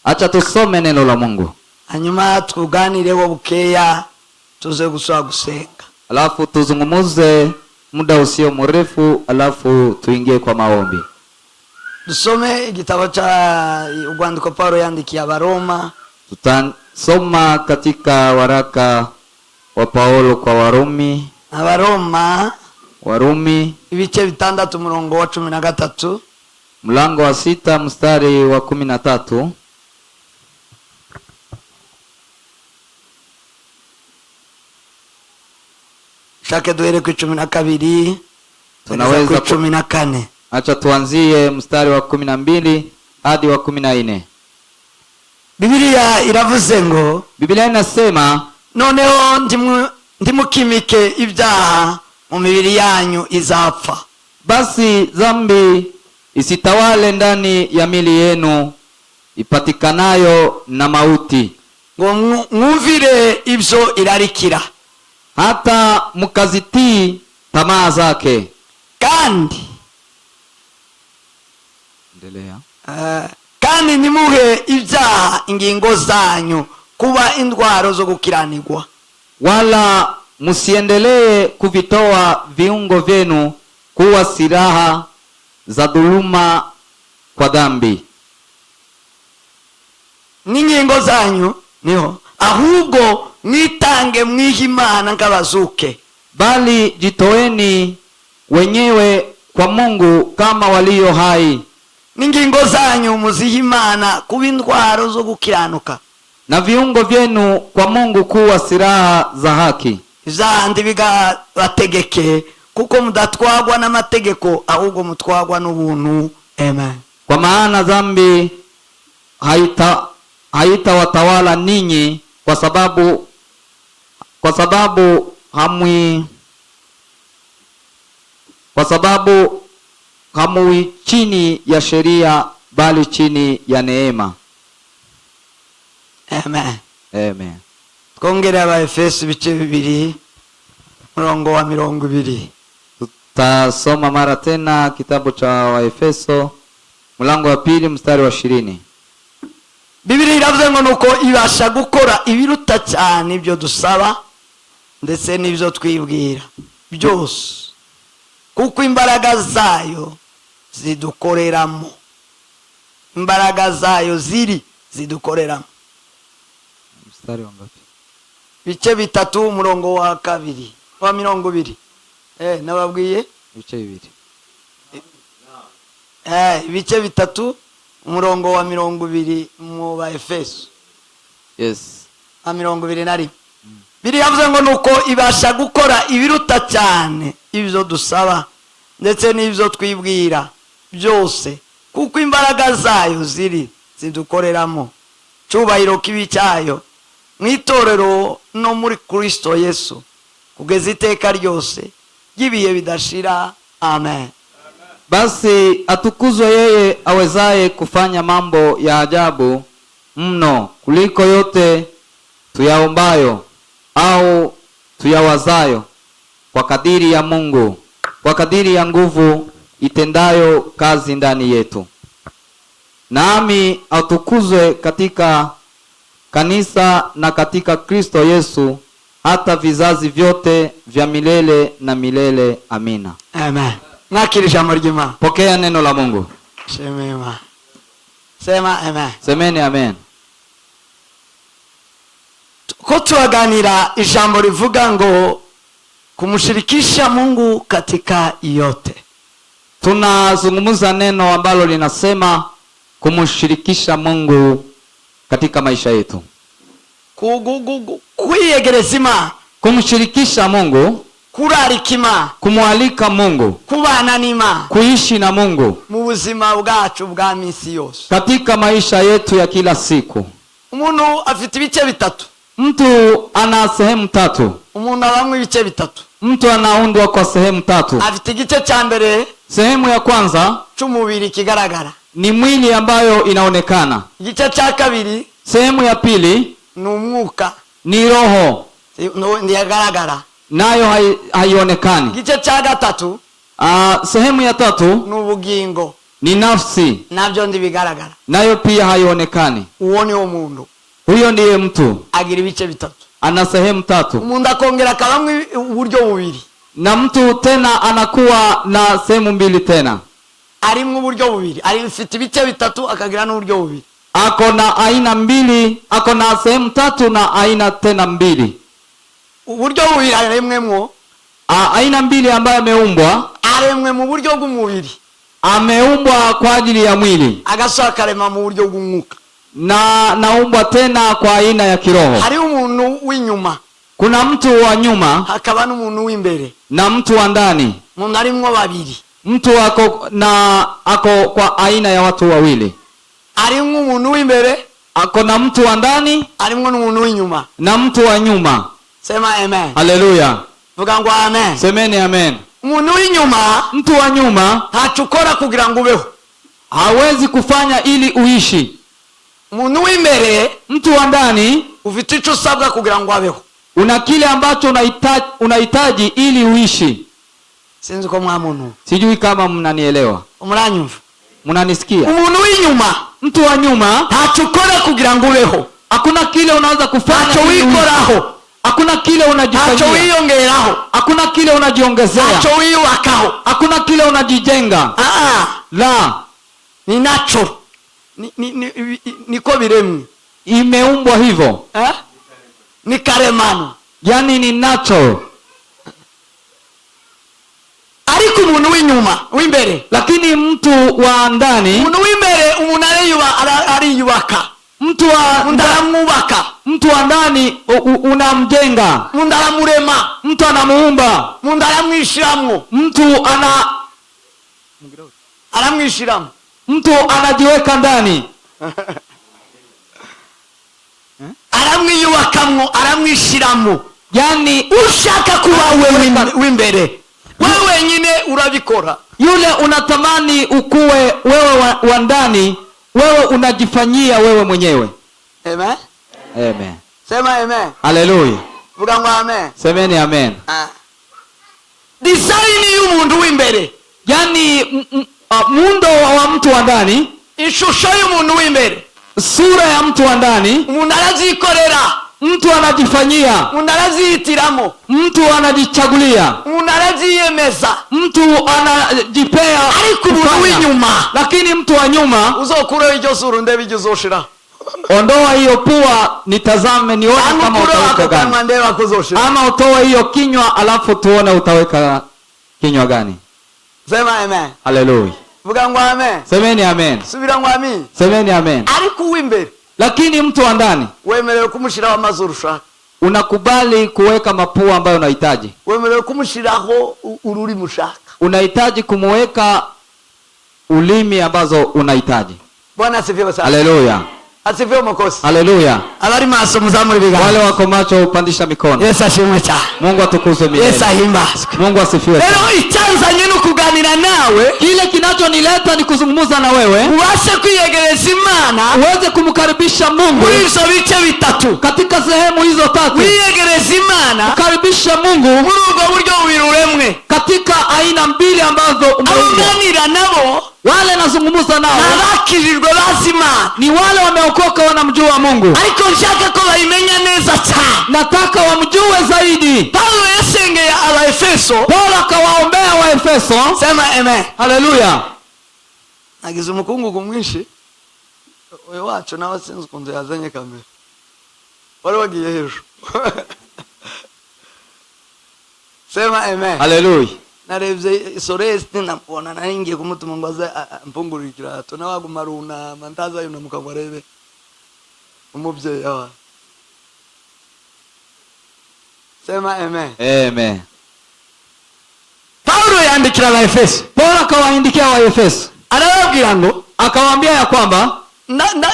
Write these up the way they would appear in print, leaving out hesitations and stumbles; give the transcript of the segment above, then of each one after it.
Acha tusome neno la Mungu. Hanyuma tuganireho bukeya tuze guswa gusenga. Alafu tuzungumuze muda usio mrefu, alafu tuingie kwa maombi. Dusome igitabo cha urwandiko Paulo yandikiye Abaroma. Tutasoma katika waraka wa Paulo kwa Warumi. Warumi ibice 6 murongo wa 13. Mlango wa 6 mstari wa 13. Shaka duhere ku 12. Tunaweza ku 14. Acha tuanzie mstari wa 12 hadi wa 14. Biblia iravuze ngo, Biblia inasema, noneho ndimukimike ibyaha mu mibiri yanyu izapfa. Basi dhambi isitawale ndani ya mili yenu ipatikanayo na mauti. Ngo mwumvire ibyo irarikira, hata mukazitii tamaa zake. Kandi endelea. Kandi nimuhe ibyaha ingingo zanyu kuba indwaro zo gukiranirwa, wala musiendelee kuvitoa viungo vyenu kuwa silaha za dhuluma kwa dhambi. N'ingingo zanyu niho ahubwo mwitange mwihimana nk'abazuke, bali jitoeni wenyewe kwa Mungu kama walio hai. N'ingingo zanyu muzihimana kuba indwaro zo gukiranuka, na viungo vyenu kwa Mungu kuwa silaha za haki. Zandi bigabategeke kuko mudatwagwa n'amategeko ahubwo mutwagwa n'ubuntu. Amen. Kwa maana dhambi haitawatawala ninyi kwa sababu hamui chini ya sheria bali chini ya neema. Amen. Amen. Twongere Abaefeso ibice 2 murongo wa 20. Tutasoma mara tena kitabu cha Waefeso mlango wa 2 mstari wa 20. Biblia iravuze ngo nuko ibasha gukora ibiruta cyane ibyo dusaba ndetse n'ibyo twibwira byose, kuko imbaraga zayo zidukoreramo. Imbaraga zayo zidukoreramo. Mstari wa ngapi? Bice 3 murongo wa 2 wa 20. Nababwiye bice 2. Bice 3 umurongo wa 20 mu Baefeso. Yes. 21. Biri yavuze ngo nuko ibasha gukora ibiruta cyane ibyo dusaba ndetse n'ibyo twibwira byose, kuko imbaraga zayo zidukoreramo. Cyubahiro kibi cyayo mwitorero no muri Kristo Yesu kugeza iteka ryose gibiye bidashira. Amen. Basi atukuzwe yeye awezaye kufanya mambo ya ajabu mno kuliko yote tuyaombayo au tuyawazayo, kwa kadiri ya Mungu, kwa kadiri ya nguvu itendayo kazi ndani yetu. Nami atukuzwe katika kanisa na katika Kristo Yesu hata vizazi vyote vya milele na milele. Amina. Amen. Nakiri jambo ry'Imana. Pokea neno la Mungu. Shemema. Sema amen. Semeni amen. Ko tuaganira ijambo rivuga ngo kumshirikisha Mungu katika yote. Tunazungumza neno ambalo linasema kumshirikisha Mungu katika maisha yetu. Kuyegereza Imana. Kumshirikisha Mungu. Kurarika Imana. Kumwalika Mungu. Kubana n'Imana. Kuishi na Mungu mu buzima bwacu bwa minsi yose. Katika maisha yetu ya kila siku. Umuntu afite ibice 3. Mtu ana sehemu 3. Umuntu abamwe ibice 3. Mtu anaundwa kwa sehemu 3. Afite igice cya mbere. Sehemu ya kwanza cy'umubiri kigaragara, ni mwili ambayo inaonekana. Igice cya kabiri. Sehemu ya pili ni umwuka, ni roho, ndiyagaragara, nayo haionekani. Igice cya gatatu sehemu ya 3 ni ubugingo, ni nafsi, nabyo ndibigaragara. nayo pia haionekani. Uwo ni umuntu. Huyo ndiye mtu, Agira ibice bitatu. ana sehemu tatu. Umuntu akongera akabamwe uburyo bubiri. Na mtu tena anakuwa na sehemu mbili tena. Arimwe uburyo bubiri. Arifite ibice bitatu akagira n'uburyo bubiri. Ako na aina mbili, ako na sehemu tatu na aina tena mbili. Uburyo bubiri aremwemwo. Aina mbili ambayo ameumbwa, aremwe mu buryo bw'umubiri. Ameumbwa kwa ajili ya mwili. Agasohoka akarema mu buryo bw'umwuka. Na naumbwa tena kwa aina ya kiroho. Hari umuntu w'inyuma. Kuna mtu wa nyuma, hakaba n'umuntu w'imbere. Na mtu wa ndani. Umuntu arimwo babiri. Mtu ako kwa aina ya watu wawili. Arimwo umuntu w'imbere, ako na mtu wa ndani, arimwo n'umuntu w'inyuma. Na mtu wa nyuma. Sema amen. Haleluya. Vuga ngo amen. Semeni amen. Umuntu w'inyuma, mtu wa nyuma, ntacukora kugira ngo ubeho. Hawezi kufanya ili uishi. Umuntu w'imbere, mtu wa ndani, ufite icyo usabwa kugira ngo abeho. Una kile ambacho unahitaji ili uishi. Sinzi ko mwamuntu. Sijui kama mnanielewa. Umuranyumva? Mnanisikia? Umuntu w'inyuma, mtu wa nyuma, ntacukora kugira ngo ubeho. Hakuna kile unaweza kufanya. Ntacyo wikoraho. Hakuna kile unajifanyia. Ntacyo wiyongeraho. Hakuna kile unajiongezea. Ntacyo wiyubakaho. Hakuna kile unajijenga. La. Ni nacho. Niko biremwe. Imeumbwa hivyo. Ni karemano. Yani ni natural. Ariko umuntu w'inyuma, w'imbere. Lakini mtu wa ndani, umuntu w'imbere umuntu ariyubaka. Mtu wa ndani unamjenga. Umuntu aramurema. Mtu anamuumba. Umuntu aramwishiramwo. Mtu aramwishiramwo. Mtu anajiweka ndani. Aramwiyubakamwo, aramwishiramwo. Yani ushaka kuba wewe w'imbere, wewe wenyine urabikora. Yule unatamani ukuwe wewe wa ndani, wewe unajifanyia wewe mwenyewe. Amen. Amen. Sema amen. Haleluya. Vuga ngo amen. Semeni amen. Design y'umuntu w'imbere, yani muundo wa mtu wa ndani, ishusho y'umuntu w'imbere, sura ya mtu wa ndani. Umuntu arazikorera, mtu anajifanyia. Umuntu arazihitiramo, mtu anajichagulia. Umuntu araziyemeza, mtu anajipea. Ariko umuntu w'inyuma, lakini mtu wa nyuma, uzokureho iryo sura ndebe iryo uzoshira. Ondoa hiyo pua nitazame nione kama utaweka gani. Ama utoe hiyo kinywa alafu tuone utaweka kinywa gani. Sema amen. Haleluya. Vuga ngo amen. Semeni amen. Subira ngo amen. Semeni amen. Ariko uw'imbere, lakini mtu wa ndani, wemerewe kumushiraho amazuru ushaka. Unakubali kuweka mapua ambayo unahitaji. Wemerewe kumushiraho ururimi ushaka. Unahitaji kumuweka ulimi ambazo unahitaji. Bwana asifiwe sana. Haleluya. Asifiwe Mwokozi. Haleluya. Abari maso muzamuri biga. Wale wako macho upandisha mikono. Yesu ashimwe cyane. Mungu atukuzwe milele. Yesu ahimbazwe. Mungu asifiwe sana. Leo icyanzanye no kuganira nawe, kile kinachonileta ni kuzungumza na wewe, ubashe kwiyegereza Imana, uweze kumkaribisha Mungu muri hizo bice bitatu, katika sehemu hizo tatu. Wiyegereza Imana, ukaribisha Mungu muri ubwo buryo bubiruremwe, katika aina mbili ambazo umeunganira nabo. Wale nazungumza nao nabakirijwe bazima, ni wale wameokoka wanamjua Mungu, ariko nshaka ko bayimenya neza cyane. Nataka wamjue zaidi. Paulo yasengeye Abaefeso, Paulo akawaombea Waefeso. Sema amen. Haleluya. Nagize umukungugu mwinshi, wewe wacu nawe sinzi kunze yazanye kamera, wale wagiye hejuru. Sema amen. Haleluya. Narebye Soreste namubona naringiye kumutuma ngo aze mpungurira ikirato, nawaguma runama ndaza yunamuka ngo arebe umubyeyi yawa. Sema amen. Amen. Paulo yandikira Abaefeso. Paulo akawaandikia Waefeso, anababwira ngo, akawaambia ya kwamba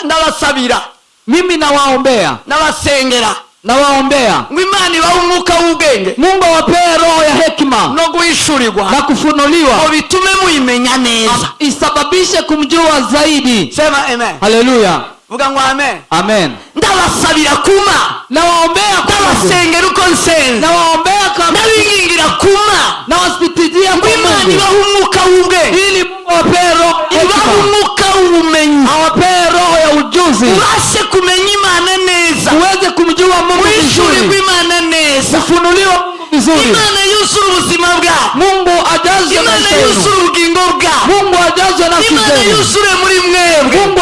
ndabasabira, mimi nawaombea, nabasengera, nawaombea ngo Imana ibahe umwuka w'ubwenge, Mungu awapee roho ya hekima no guhishurirwa na kufunuliwa, ngo bitume muyimenya neza, isababishe kumjua zaidi. Sema amen. Haleluya. vuga ngo amen. Amen. Ndabasabira kuma, nawaombea kwa ndabasengera uko nsenze, nawaombea kama ndabingingira kuma, nawasipitizia kwa Imana ibaha umwuka w'ubwenge, ili Mungu awape roho, ibaha umwuka w'ubumenyi, awape roho ya ujuzi, ubashe kumenya Imana neza, uweze kumjua Mungu vizuri, wishurirwe Imana neza, ufunuliwe Mungu vizuri, Imana yuzure ubuzima bwawe, Mungu ajaze Imana maisha yuzure yenu, ubugingo bwawe, Mungu ajaze nafsi Imana zenu, yuzure muri mwebwe, Mungu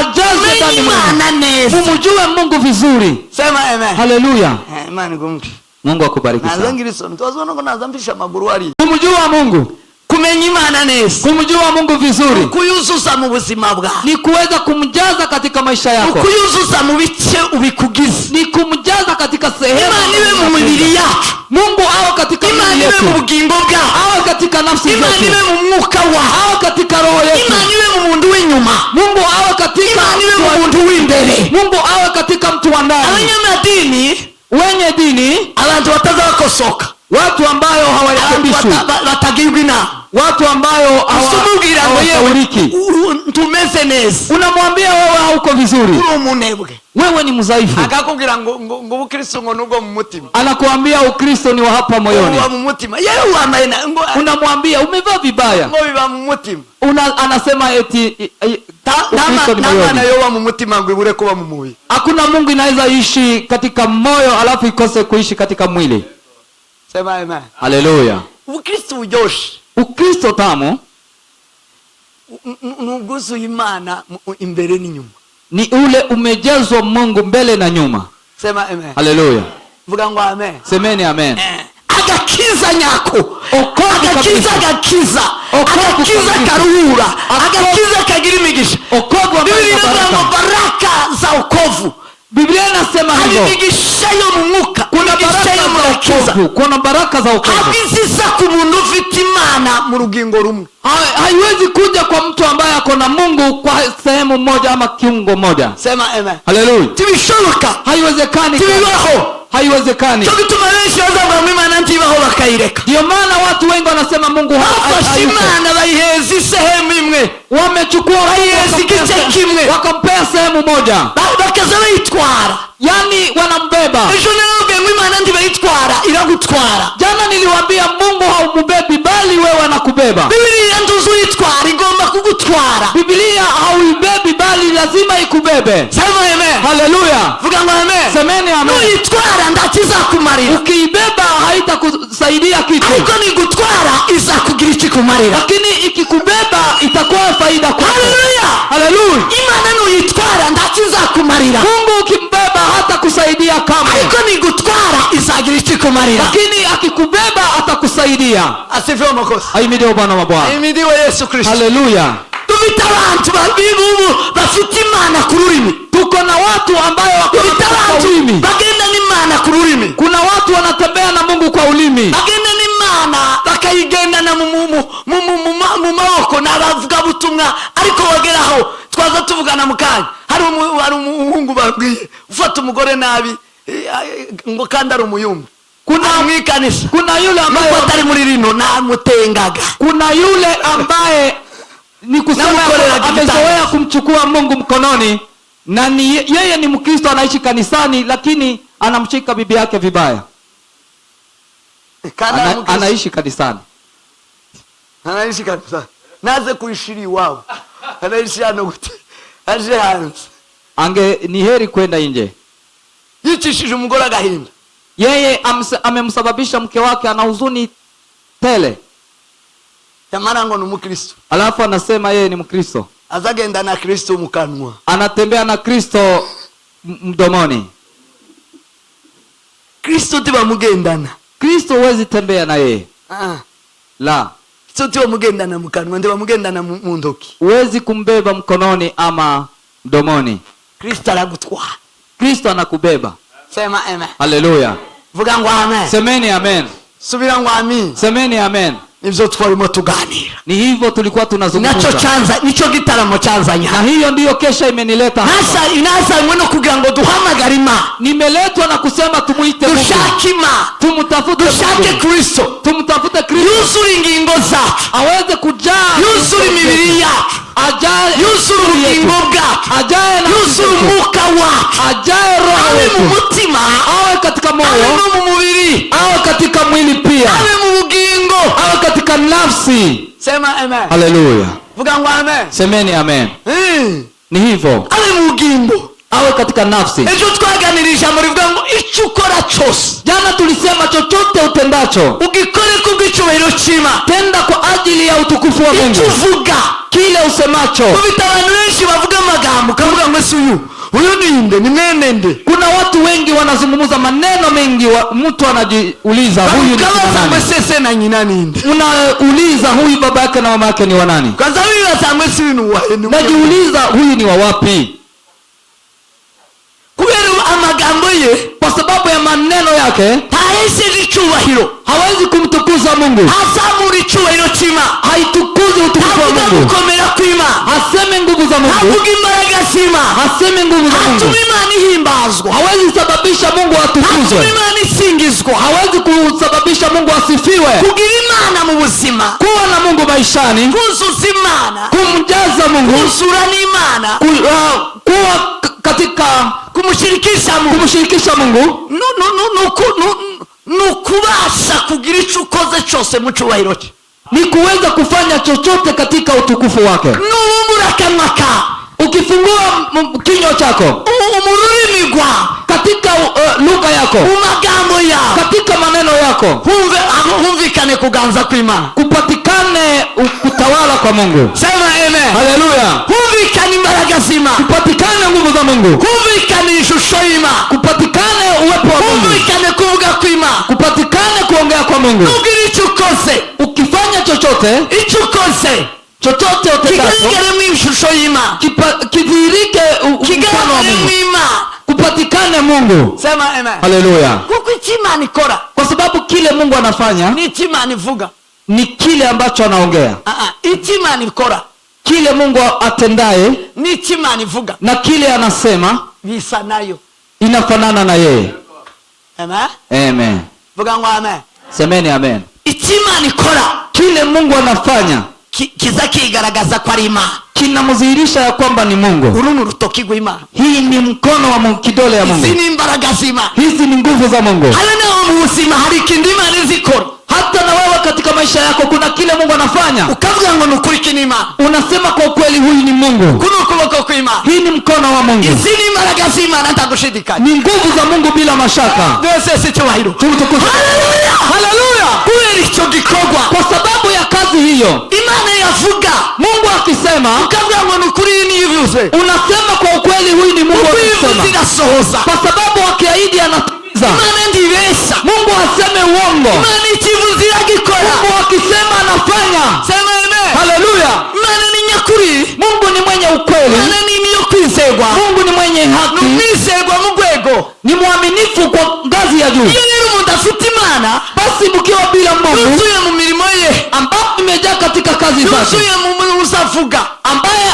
ajaze ndani Imana neza, mumjue Mungu vizuri. Sema amen. Haleluya. Imana igumke. Mungu akubariki Naza sana. ngirisono tuzona ngo nazampisha amaguru ari. Kumjua Mungu, Kumenya Imana neza, kumjua Mungu vizuri, kuyuzuza mu buzima bwawe, ni kuweza kumjaza katika maisha yako, kuyuzuza mu bice ubikugize, ni kumjaza katika sehemu. Imana iwe mu mibiri yacu, Mungu awe katika Imana mwili iwe yetu, mu bugingo bwawe, awe katika nafsi Imana zetu, iwe mu mwuka wawe, awe katika roho yetu, Imana iwe mu muntu w'inyuma, Mungu awe katika Imana iwe mu muntu w'imbere, Mungu awe katika mtu wa ndani. abanyamadini, Wenye dini, abantu batazabakosoka, watu ambayo hawarekebishwi, batagirwa inama, watu ambayo usumubwira ngo hawasauriki. tumeze neza, Unamwambia wewe hauko vizuri, uri umunebwe, wewe ni mzaifu, akakubwira ngo ubukristo ngo nubwo mu mutima, anakuambia Ukristo ni wa hapa moyoni, uba mu mutima, yewe wambaye ngo unamwambia umevaa vibaya, ngo biba mu mutima, anasema eti Ukristo ni namana moyoni. yoba mu mutima ngo ibure kuba mu mubiri. Hakuna Mungu inaweza ishi katika moyo alafu ikose kuishi katika mwili. Sema amen. Haleluya. Ubukristo buryoshe, Ukristo tamu nuguzuye Imana imbere n'inyuma, ni ule umejazwa Mungu mbele na nyuma. Sema amen. Haleluya. Vuga ngo amen. Semeni amen. Agakiza nyako, Agakiza karuhura, agakiza kagira imigisha. Biblia inasema baraka za wokovu. Biblia inasema hivyo. Hari imigisha yo mu mwuka, kuna baraka za wokovu, kuna baraka za wokovu. Habiziza ku muntu ufite Imana mu rugingo rumwe. Haiwezi kuja kwa mtu ambaye ako na Mungu kwa sehemu moja ama kiungo moja. Sema amen. Haleluya. Tibishoboka, haiwezekani, tibibaho, haiwezekani. cyo gituma benshi bazavuga ngo Imana ntibaho bakayireka. Ndio maana watu wengi wanasema Mungu hayuko. Imana bayiheza sehemu imwe, wamechukua igice kimwe, wakampea sehemu moja, bakaza bayitwara, yani wanambeba. Ejo nawe ngo Imana ntibayitwara, iragutwara. Jana niliwaambia Mungu haumubebi bali wewe anakubeba. Biblia nduzu yitwara, igomba kugutwara. Biblia hauibebi bali lazima ikubebe. Sema amen. Haleluya. Vuga ngo amen. Semeni amen. Uyitwara ndakizakumarira, ukiibeba haitakusaidia kitu, ariko nigutwara izakugira ikikumarira, lakini ikikubeba itakuwa faida kwako. Haleluya. Haleluya. Imana nuyitwara ndakizakumarira, Mungu ukimbeba hata kusaidia kamwe, ariko nigutwara izagira ikikumarira, lakini akikubeba atakusaidia. Asifiwe makosa. Ahimidiwe Bwana wa Bwana. Ahimidiwe Yesu Kristo. Haleluya. Dufite abantu babibubu bafite Imana ku rurimi. Tuko na watu ambao wako na ulimi, bagenda n'Imana ku rurimi. Kuna watu wanatembea na Mungu kwa ulimi, bagenda n'Imana bakayigendana mu maboko n'abavuga butumwa, ariko bageraho twaza tuvugana mu kanya, hari umuhungu babwiye ufata umugore nabi ngo kandi ari umuyumba. Kuna yule ambaye atari muri rino namutengaga. Kuna yule ambaye ni kusema amezoea kumchukua Mungu mkononi, na yeye ni Mkristo, anaishi kanisani, lakini anamshika bibi yake vibaya. Anaishi kanisani. Anaishi kanisani. Naze kuishiri wao. Anaishi hano gute? Aje hanze. Ni heri kwenda nje. Yicishije umugore agahinda. Yeye amemsababisha mke wake ana huzuni tele. Yamara ngo ni Mkristo. Alafu anasema yeye ni Mkristo. Azagenda na Kristo mukanwa. Anatembea na Kristo mdomoni. Kristo tiba mugendana. Kristo huwezi tembea na yeye. La. Kristo tiba mugendana mukanwa, ndiba mugendana mu ndoki. Huwezi kumbeba mkononi ama mdomoni. Kristo aragutwara. Kristo anakubeba. Sema amen. Haleluya. Vuga ngo amen. Semeni amen. Subira ngo amen. Semeni amen. Nivyo twarimo tuganira. Ni hivyo tulikuwa tunazungumza. Nicho gitaramo chanzanya. Na hiyo ndiyo kesha imenileta hapa. Hasa inaanza mweno kugira ngo duhamagare Imana. Nimeletwa na kusema tumuite Mungu. Dushake Imana. Tumtafute Mungu. Dushake Kristo. Tumtafute Kristo. Yuzure ingingo zacu. Aweze kujaa. Yuzure imibiri yacu. ajaye yuzura ubugingo bwacu, ajaye na yuzura umwuka wacu, ajaye roho abe mu yetu, mutima, awe katika abe moyo, no mu mubiri, awe katika mwili pia, abe mu bugingo. awe katika nafsi. Sema amen. Haleluya. Vuga ngo amen. Semeni amen. Ni hivyo, abe mu bugingo, awe katika nafsi. ejo twaganirije ijambo rivuga ngo icyo ukora cyose, Jana tulisema chochote utendacho ugikore kubw'icyubahiro cy'Imana, tenda kwa ajili ya utukufu wa Mungu. icyo uvuga, Kile usemacho. kubita abantu benshi bavuga amagambo ukavuga ngo ese uyu ni nde, ni mwene nde. Kuna watu wengi wanazungumza maneno mengi, mtu anajiuliza huyu ni ukabaza ngo nani? ese na nyina ni nde. Unauliza huyu baba yake na mama yake ni wa nani? Kwanza wibaza ngo ese uyu ni uwahe, ni Najiuliza huyu ni wa wapi? kubera amagambo ye, Kwa sababu ya maneno yake ntahesheje icyubahiro, hawezi kumtukuza Mungu, azamura icyubahiro cy'Imana, haitukuzi utukufu wa avuga Mungu, gukomera kw'Imana, hasemi nguvu za Mungu, avuga imbaraga z'Imana, hasemi nguvu za Mungu, atuma Imana ihimbazwa, hawezi sababisha Mungu atuma atukuzwe, Imana isingizwa, hawezi kusababisha Mungu asifiwe. kugira Imana mu buzima, Kuwa na Mungu maishani, kuzuza Imana, kumjaza Mungu, kuzura n'Imana, kuwa katika kumshirikisha Mungu, nukubasha kugira icyo ukoze cyose mu cyubahiro cye, ni kuweza kufanya chochote katika utukufu wake. nubumbura akanwa kawe, Ukifungua kinywa chako, mu rurimi rwawe, katika lugha yako, mu magambo yawe, katika maneno yako, humvikane kuganza kw'Imana, kupatikane kutawala kwa Mungu. sema amen. Haleluya. Humvikane imbaraga z'Imana, Kupatikane nguvu za Mungu, humvikane ishusho y'Imana, kupatikane uwepo wa Mungu, humvikane kuvuga kw'Imana, kupatikane kuongea kwa Mungu. nugira icyo ukoze, Ukifanya chochote chochote utendacho, kigaragare mu ishusho y'Imana, kidhihirike mfano wa kigaragare Mungu, mu Imana, kupatikane Mungu. sema amen. Haleluya. kuko icyo Imana ikora Kwa sababu kile Mungu anafanya ni icyo Imana ivuga, ni kile ambacho anaongea. icyo Imana ikora, Kile Mungu atendaye ni icyo Imana ivuga, na kile anasema bisa nayo. inafanana na yeye. Amen. Amen. Vuga ngo amen. Semeni amen. Icyo Imana ikora, Kile Mungu anafanya kiza kigaragaza ko ari Imana, kinamdhihirisha ya kwamba ni Mungu. uru ni urutoki rw'Imana, Hii ni mkono wa Mungu, kidole ya Mungu. izi ni imbaraga z'Imana. Hizi ni nguvu za Mungu. Hari naho mu buzima hari ikindi Imana izikora, Hata na wewe katika maisha yako kuna kile Mungu anafanya, ukavuga ngo ni ukuri, iki ni Imana, unasema kwa ukweli huyu ni Mungu. kuno ukuboko kw'Imana, Hii ni mkono wa Mungu, izi ni imbaraga z'Imana ntagushidikanya, ni nguvu za Mungu bila mashaka. twese icyubahiro. Tumtukuze. Haleluya, Haleluya. kubera icyo gikorwa Kwa sababu ya kazi hiyo, Imana yavuga, Mungu akisema, ukavuga ngo ni ukuri, iyi niyo ivuze, unasema kwa ukweli huyu ni Mungu uko ivuze akisema, irasohoza. kwa sababu akiahidi anatimiza. Imana ndibeshya, Mungu aseme uongo. Imana ikivuze iragikora, Mungu akisema anafanya. sema amen. Haleluya. Imana ni nyakuri, Mungu ni mwenye ukweli, Imana ni niyo kwizerwa, Mungu ni mwenye ni haki, umwizerwa mu rwego. ni mwaminifu kwa ngazi ya juu. Iyo rero umuntu afite Imana, Basi mkiwa bila Mungu yuzuye mu mirimo ye, ambaye imejaa katika kazi zake, yuzuye mu uzavuga, ambaye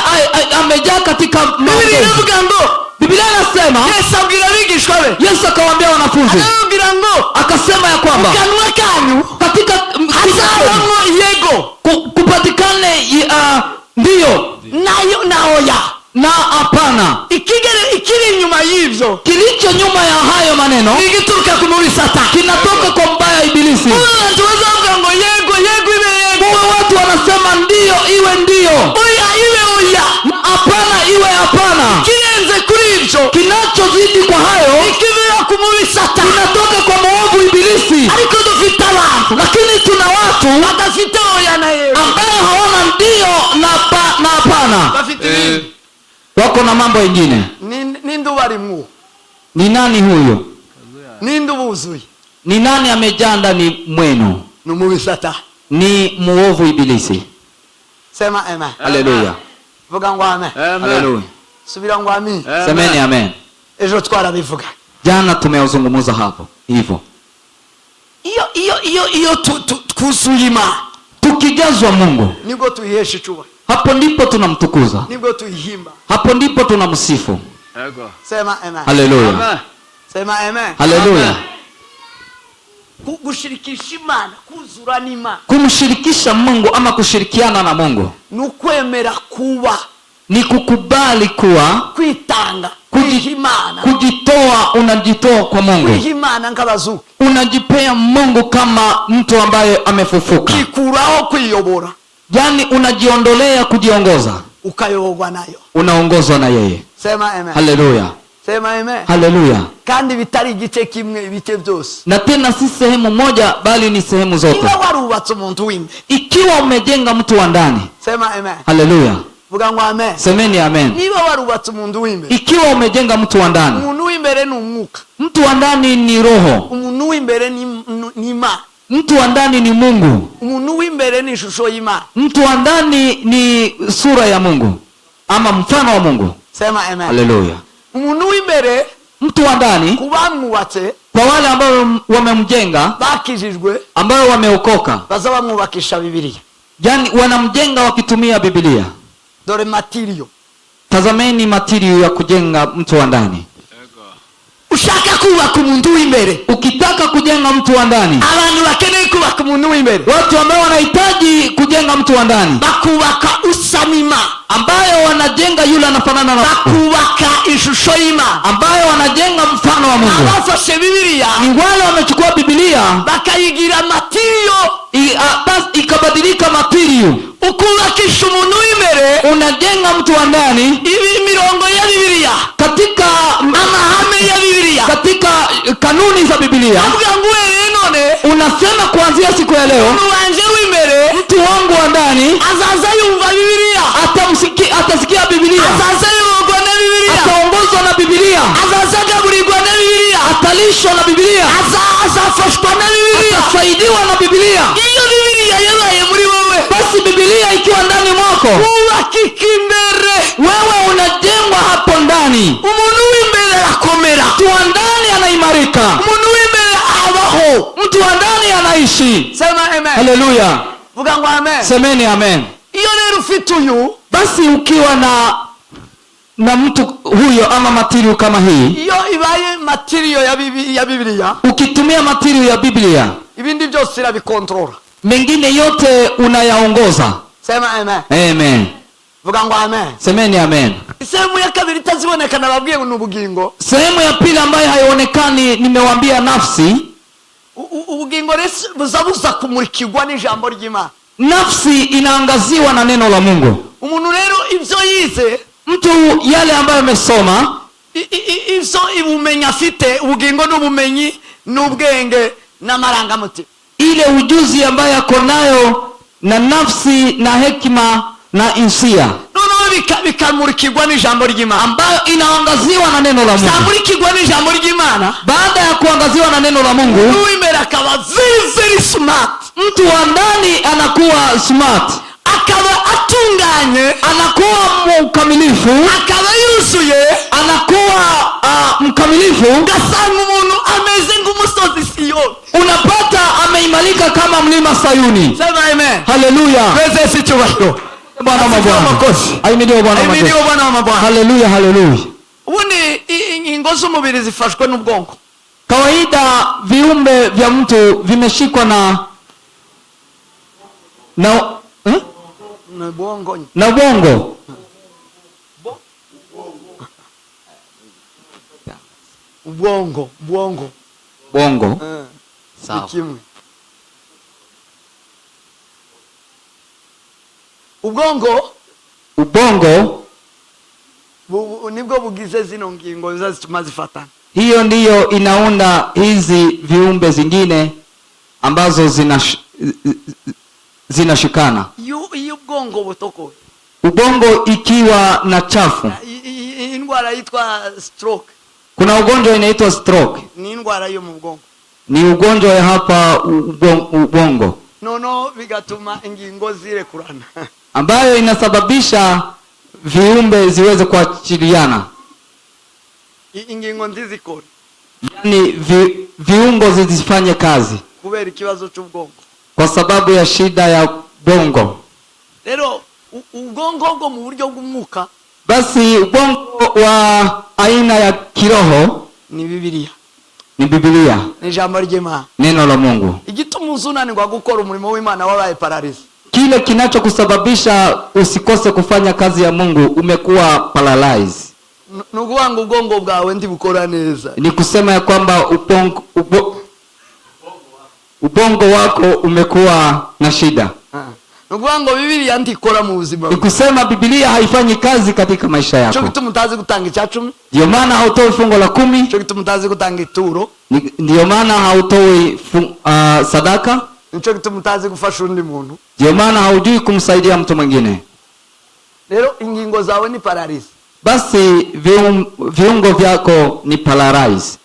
amejaa katika Biblia maombezi. iravuga ngo, Biblia inasema, Yesu abwira abigishwa be, Yesu akawaambia wanafunzi, arababwira ngo akasema ya kwamba kanwa kanyu katika hazabamo yego kupatikane ndiyo nayo na oya, na hapana. ikiri inyuma y'ibyo Kilicho nyuma ya hayo maneno ni igituruka ku muri Satani. kinatoka kwa mbaya Ibilisi. Abantu bazavuga ngo yego yego ibe yego, Muwe watu wanasema ndiyo iwe ndiyo, oya ibe oya, na hapana iwe hapana. kirenze kuri ibyo Kinachozidi kwa hayo ikibera ku muri Satani. kinatoka kwa mwovu Ibilisi. Ariko dufite abantu Lakini tuna watu badafite oya na yego, ambao hawana ndiyo na hapana, bafite ibindi. wako na mambo mengine. Ninde ubarimwo? Ni nani huyo? Ninde ubuzuye? Ni nani amejaa ndani mwenu? Ni umubi Satani. Ni muovu Ibilisi. Sema amen. Haleluya. Vuga ngo amen. Haleluya. Subira ngo amen. Semeni amen. Ejo twarabivuga. Jana tumeuzungumza hapo hivyo. Iyo twuzuye Imana, Tukijazwa Mungu, nibwo tuyihesha icyubahiro, hapo ndipo tunamtukuza, nibwo tuyihimba. hapo ndipo tunamsifu. Sema amen. Haleluya. Sema amen. Haleluya. gushirikisha Imana, kuzura n'Imana, kumshirikisha Mungu ama kushirikiana na Mungu nukwemera kuba, ni kukubali kuwa kwitanga, kwiha Imana, kujitoa. Unajitoa kwa Mungu, kwiha Imana nk'abazuki, unajipea Mungu kama mtu ambaye amefufuka, kikuraho kwiyobora, yani unajiondolea kujiongoza, ukayoborwa nayo, unaongozwa na yeye. Sema amen. Haleluya, sema amen. haleluya. Kandi bitari igice kimwe, ibice byose, Na tena si sehemu moja bali ni sehemu zote. niba warubatse umuntu w'imbe, Ikiwa umejenga mtu wa ndani, sema amen. haleluya, vuga ngo amen. semeni amen. niba warubatse umuntu w'imbe, Ikiwa umejenga mtu wa ndani, umuntu w'imbere ni umwuka, mtu wa ndani ni roho, umuntu w'imbere ni Imana, mtu wa ndani ni Mungu, umuntu w'imbere ni ishusho y'Imana, mtu wa ndani ni sura ya Mungu ama mfano wa Mungu. sema amen. Haleluya. umuntu w'imbere, Mtu wa ndani, kubamwubatse, kwa wale ambao wamemjenga, bakijijwe, ambao wameokoka, baza bamwubakisha Bibiliya. yani wanamjenga wakitumia Biblia. Dore materiyo, Tazameni material ya kujenga mtu wa ndani. ushaka kubaka umuntu w'imbere, Ukitaka kujenga mtu wa ndani, abantu bakeneye kubaka umuntu w'imbere, watu ambao wanahitaji kujenga mtu wa ndani, bakubaka usa n'Imana, ambayo wanajenga yule anafanana na Mungu, bakubaka ishusho y'Imana, ambayo wanajenga mfano wa Mungu. abafashe Bibiliya Ni wale wamechukua Biblia bakayigira materiyo, basi ikabadilika material. ukubakisha umuntu w'imbere, Unajenga mtu wa ndani imirongo ya Bibiliya, katika amahame ya Bibiliya, katika kanuni za Biblia. avuga ngo uhereye none, Unasema kuanzia siku ya leo, umuntu wanje w'imbere mtu wangu wa ndani azaza yumva Bibiliya, atasikia Biblia, azaza yumva na Bibiliya, ataongozwa na Biblia, azaza agaburirwa na Bibiliya, atalishwa na Biblia, azafashwa na Bibiliya. atasaidiwa na Biblia. iyo Bibiliya yabaye muri wowe, Basi Biblia ikiwa ndani mwako, wubakika imbere, wewe unajengwa hapo ndani. umuntu w'imbere arakomera, Mtu wa ndani anaimarika, umuntu w'imbere abaho, mtu wa ndani anaishi. sema amen. Haleluya, vuga ngo amen. semeni amen. iyo rero ufite uyu, Basi ukiwa na mtu huyo ama material kama hii, iyo ibaye materiyo ya Bibiliya, ukitumia material ya Biblia, ibindi byose irabikontorora, mengine yote unayaongoza. sema amen. Amen, vuga ngo amen. semeni amen. Sehemu ya kabiri itaziboneka nababwiye ngo ni ubugingo. Sehemu ya pili ambayo haionekani, nimewaambia nafsi. Ubugingo buza kumurikirwa n'ijambo ry'Imana. Nafsi inaangaziwa na neno la Mungu. Umuntu rero ibyo yize, Mtu yale ambayo amesoma, ibyo ubumenyi afite, ubugingo n'ubumenyi n'ubwenge n'amarangamutima, ile ujuzi ambayo ako nayo na nafsi na hekima na insia, noneho bikamurikirwa n'ijambo ry'Imana, ambayo inaangaziwa na neno la Mungu. zamurikirwa n'ijambo ry'Imana. Baada ya kuangaziwa na neno la Mungu, uw'imbere akaba very smart, mtu wa ndani anakuwa smart, akaba atunganye, anakuwa mkamilifu, akaba yuzuye, anakuwa mkamilifu. ugasanga umuntu ameze nk'umusozi Siyoni. Unapata ameimarika kama mlima Sayuni. Sema amen. Haleluya, Twese si cyubahiro. Bwana wa mabwana. Ahimidiwe Bwana wa mabwana. Ahimidiwe Bwana wa mabwana. Haleluya, haleluya. Ubundi ingingo z'umubiri zifashwe n'ubwonko. Kawaida viumbe vya mtu vimeshikwa na Ubongo. na ubongo. Bongo. Sawa. Kimwe. Ubwongo nibwo bugize zino ngingo zituma zifatana. Hiyo ndiyo inaunda hizi viumbe zingine ambazo zinashikana. Iyo ubwongo butokoye, Ubongo ikiwa na chafu, indwara yitwa stroke. Kuna ugonjwa inaitwa stroke. Ni indwara yo mu bwongo. Ni ugonjwa ya hapa ubongo. Nono bigatuma ingingo zirekurana. Ambayo inasababisha viumbe ziweze kuachiliana. Ingingo nzizikore. Yaani viungo zisifanye kazi. Kubera ikibazo cy'ubwongo. Kwa sababu ya shida ya bongo. Rero ubwongo bwo mu buryo bw'umwuka. Basi ubongo wa aina ya kiroho ni Biblia. Ni Biblia. Ni ijambo ry'Imana. Neno la Mungu. Igituma uzunanirwa gukora umurimo w'Imana wabaye paralyze. Kile kinachokusababisha usikose kufanya kazi ya Mungu, umekuwa paralyzed. Nukuvuga ngo ubwongo bwawe ndibukora neza. Ni kusema ya kwamba ubongo wako umekuwa na shida. Nukuvuga ngo Biblia ndikora mu buzima. Ni kusema Biblia haifanyi kazi katika maisha yako. Cyo gituma utazi gutanga icya-10. Ndio maana hautoi fungo la 10. Cyo gituma utazi gutanga ituro. Ndio maana hautoi sadaka. Cyo gituma utazi gufasha undi muntu. Ndio maana haujui kumsaidia mtu mwingine. Rero ingingo zawe ni paralyze. Basi viungo vyako ni paralyzed.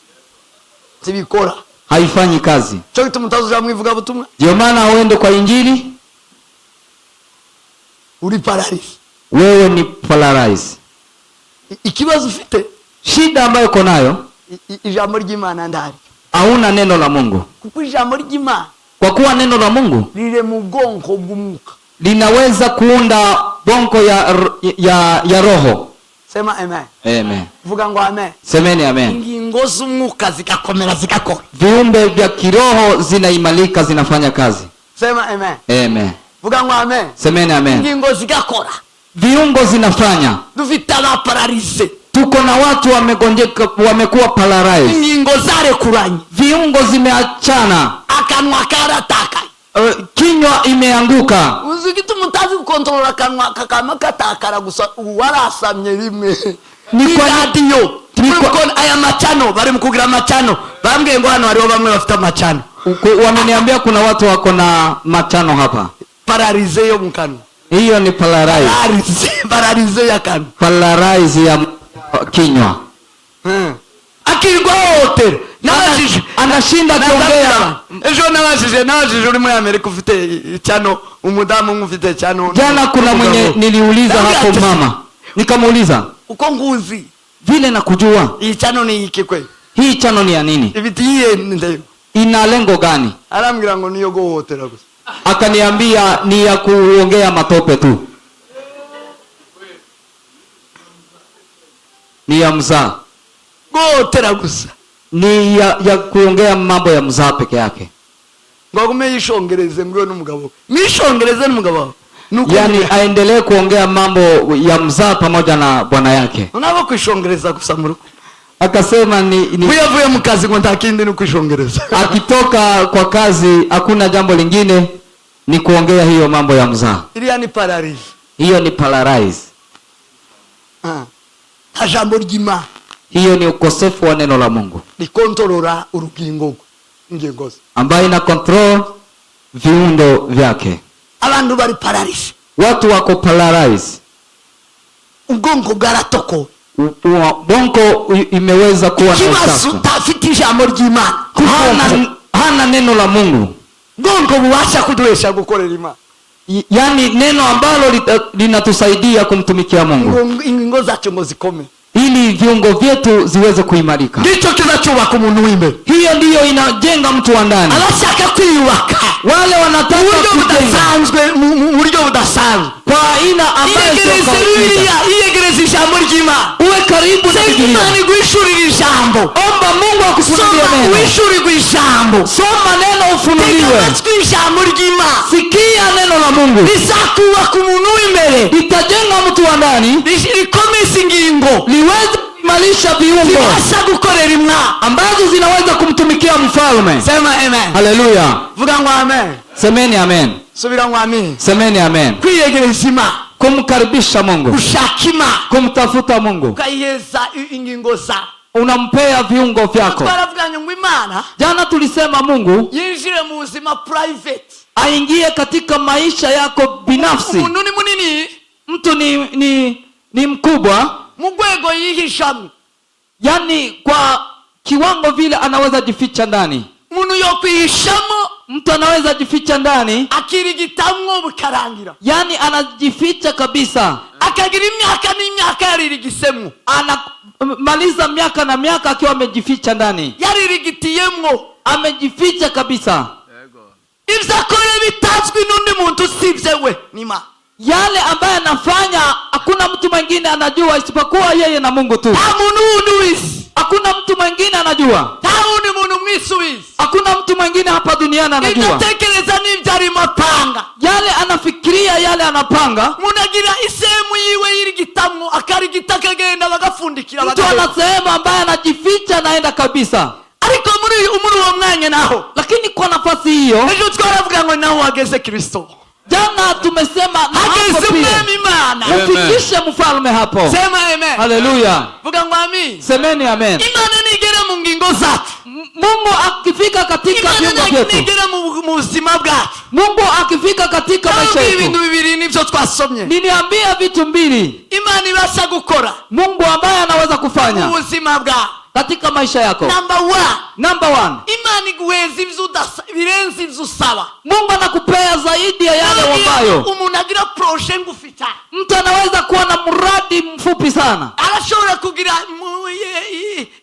Tibikora. Haifanyi kazi. Cyo gituma utazi mwivuga butumwa. Ndio maana uende kwa Injili. Uri paralyze. Wewe ni paralyzed. Ikibazo ufite, shida ambayo uko nayo, ijambo ry'Imana ndari. Hauna neno la Mungu. Kuko ijambo ry'Imana, kwa kuwa neno la Mungu lile mu bwonko bw'umwuka, linaweza kuunda bongo ya roho. Sema amen. Amen. Vuga ngo amen. Semeni amen. Ingingo z'umwuka zikakomera zikakora. Viumbe vya kiroho zinaimalika, zinafanya kazi. Sema amen. Amen. Vuga ngo amen. Semeni amen. Ingingo zikakora. Viungo zinafanya. Dufite paralyze. Tuko na watu wamegonjeka, wamekuwa paralyzed. Ingingo zare kuranye. Viungo zimeachana. Akanwa karataka. Kinywa imeanguka. Uzigitu mutazi kukontrola akanwa kakama katakara gusa warasamye rimwe. Ni kwa radio. Tukon aya machano bari mukugira machano. Bambwiye ngo hano hariho bamwe bafite machano. Wameniambia kuna watu wako na machano hapa. Paralyze yo mukano. Hiyo ni paralyze. Paralyze ya kano. Paralyze ya kinywa. Akirwa hotel. Nabajije anashinda kuongea. Ejo nabajije uri muri Amerika ufite cyano, umudamu mufite cyano. Jana kuna mwenye niliuliza hapo mama. Nikamuuliza, uko nguzi vile nakujua. Hii chano ni iki kwe? Hii chano ni ya nini? Ibitiye ndio. Ina lengo gani? Arambwira ngo niyo gohotera gusa. Akaniambia ni ya kuongea matope tu. Ni ya mzaa. Gohotera gusa. Ni ya kuongea mambo ya mzaa peke yake. Ngagume yishongereze mbwe n'umugabo. Nishongereze n'umugabo. Yani aendelee kuongea mambo ya mzaa pamoja na bwana yake. Unaba kwishongereza gusa mu rugo. Akasema ni buyavuye mu kazi ngo ntakindi ni kwishongereza. Akitoka kwa kazi hakuna jambo lingine, ni kuongea hiyo mambo ya mzaa. Iliya ni paralyze. Hiyo ni paralyze. Jambo ry'Imana. Hiyo ni ukosefu wa neno la Mungu. Likontorora urugingo ingingo ambayo ina control viundo vyake. Abantu bari paralyze. Watu wako paralyze. Ubwonko bwaratoko. Bongo imeweza kuwa na usafu. Tafiti jambo ry'Imana. Hana neno la Mungu. Bongo buwasha kuduesha gukorera Imana. Yani neno ambalo linatusaidia kumtumikia Mungu. Ingingo zacu ngo zikome. Ili viungo vyetu ziweze kuimarika. Ndicho kinachowaka umuntu w'imbere. Hiyo ndiyo inajenga mtu wa ndani. Anashaka kwiyubaka. Wale wanataka kujenga mu buryo budasanzwe. Kwa aina ambayo iyegereza ijambo ry'Imana. Uwe karibu na Biblia. Imana igwishurira ijambo. Omba Mungu akufunulie neno. Wishurirwe ijambo. Soma neno ufunuliwe. Tega ijambo ry'Imana. Sikia neno la Mungu. Lisakubaka umuntu w'imbere. Litajenga mtu wa ndani. Likomeza ingingo. Liweze kuimarisha viungo. Zibasha gukorera Imana. Ambazo zinaweza kumtumikia mfalme. Sema amen. Haleluya. Vuga ngo amen. Semeni amen. Subira ngo amen. Semeni amen. Kwiyegereza Imana. Kumkaribisha Mungu. Kushaka Imana. Kumtafuta Mungu. Ukayeza ingingo za. Unampea viungo vyako. Twaravuganye ngo Imana. Jana tulisema Mungu yinjire mu buzima private. Aingie katika maisha yako binafsi. Umuntu ni munini. Mtu ni mkubwa. Mugwego yihishamo. Yani kwa kiwango vile anaweza jificha ndani. Umuntu yo kwihishamo. Mtu anaweza jificha ndani. Akirigitamwo bukarangira. Yani anajificha kabisa. Akagira imyaka n'imyaka yaririgisemo. Anamaliza miaka na miaka akiwa amejificha ndani. Yaririgitiyemwo. Amejificha kabisa. Ibyo akora bitazwi n'undi muntu usibye we nima. Yale ambaye anafanya hakuna mtu mwingine anajua isipokuwa yeye na Mungu tu. Nta muntu wundi wisi. Hakuna mtu mwingine anajua. Nta wundi muntu mwingine hapa duniani anajua igatekereza n'ibyo arimo apanga, yale anafikiria, yale anapanga. munagira isehemu yiwe yirigitamwo akarigita kagenda bagafundikira Mtu ana sehemu ambaye anajificha naenda kabisa, ariko muri uwo mwanya naho, lakini kwa nafasi hiyo ejo twaravuga ngo naho wageze Kristo. jana tumesema hageze umwami Imana, ufikishe mfalme hapo. Sema amen. Haleluya. Vuga ngo amen. Semeni amen. Imana nigera mu ngingo zacu, Mungu akifika katika viungo vyetu, nigera mu buzima bwacu, Mungu akifika katika maisha yetu. Ibintu bibiri nivyo twasomye. Niniambia vitu mbili Imana ibasha gukora, Mungu ambaye anaweza kufanya mu buzima bwacu katika maisha yako. Number one, Imana iguheza ivyo birenze ivyo usaba. Mungu anakupea zaidi ya yale ambayo umuntu agira projet ngufita. Mtu anaweza kuwa na mradi mfupi sana, arashobora kugira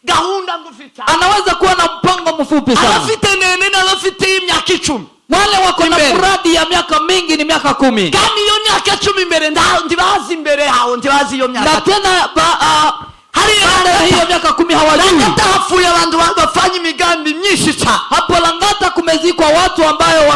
gahunda ngufita, anaweza kuwa na mpango mfupi sana. Afite nene na afite imyaka 10, wale wako na mradi ya miaka mingi ni miaka 10, kandi iyo myaka 10 mbere ndibazi imbere hao, ndibazi iyo myaka, na tena baada ya hiyo miaka 10 hawajui. Langata hafuye abantu bafanya imigambi myinshi cyane. Hapo Langata kumezikwa watu ambayo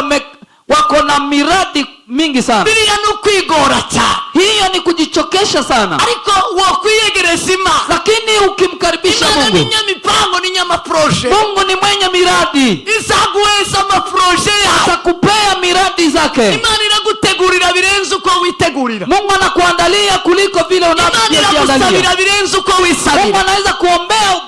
wako na miradi mingi sana. Biriya no kwigora cyane, hiyo ni kujichokesha sana. Ariko wakwiyegereza Imana, lakini ukimkaribisha Mungu, ni nyamipango, ni nyama projet. Mungu ni mwenye miradi, izaguheza ama projet, atakupea miradi zake. Imana iragutegurira birenze uko witegurira. Mungu anakuandalia kuliko vile unavyojiandalia. Birenze uko wisabira. Mungu anaweza kuombea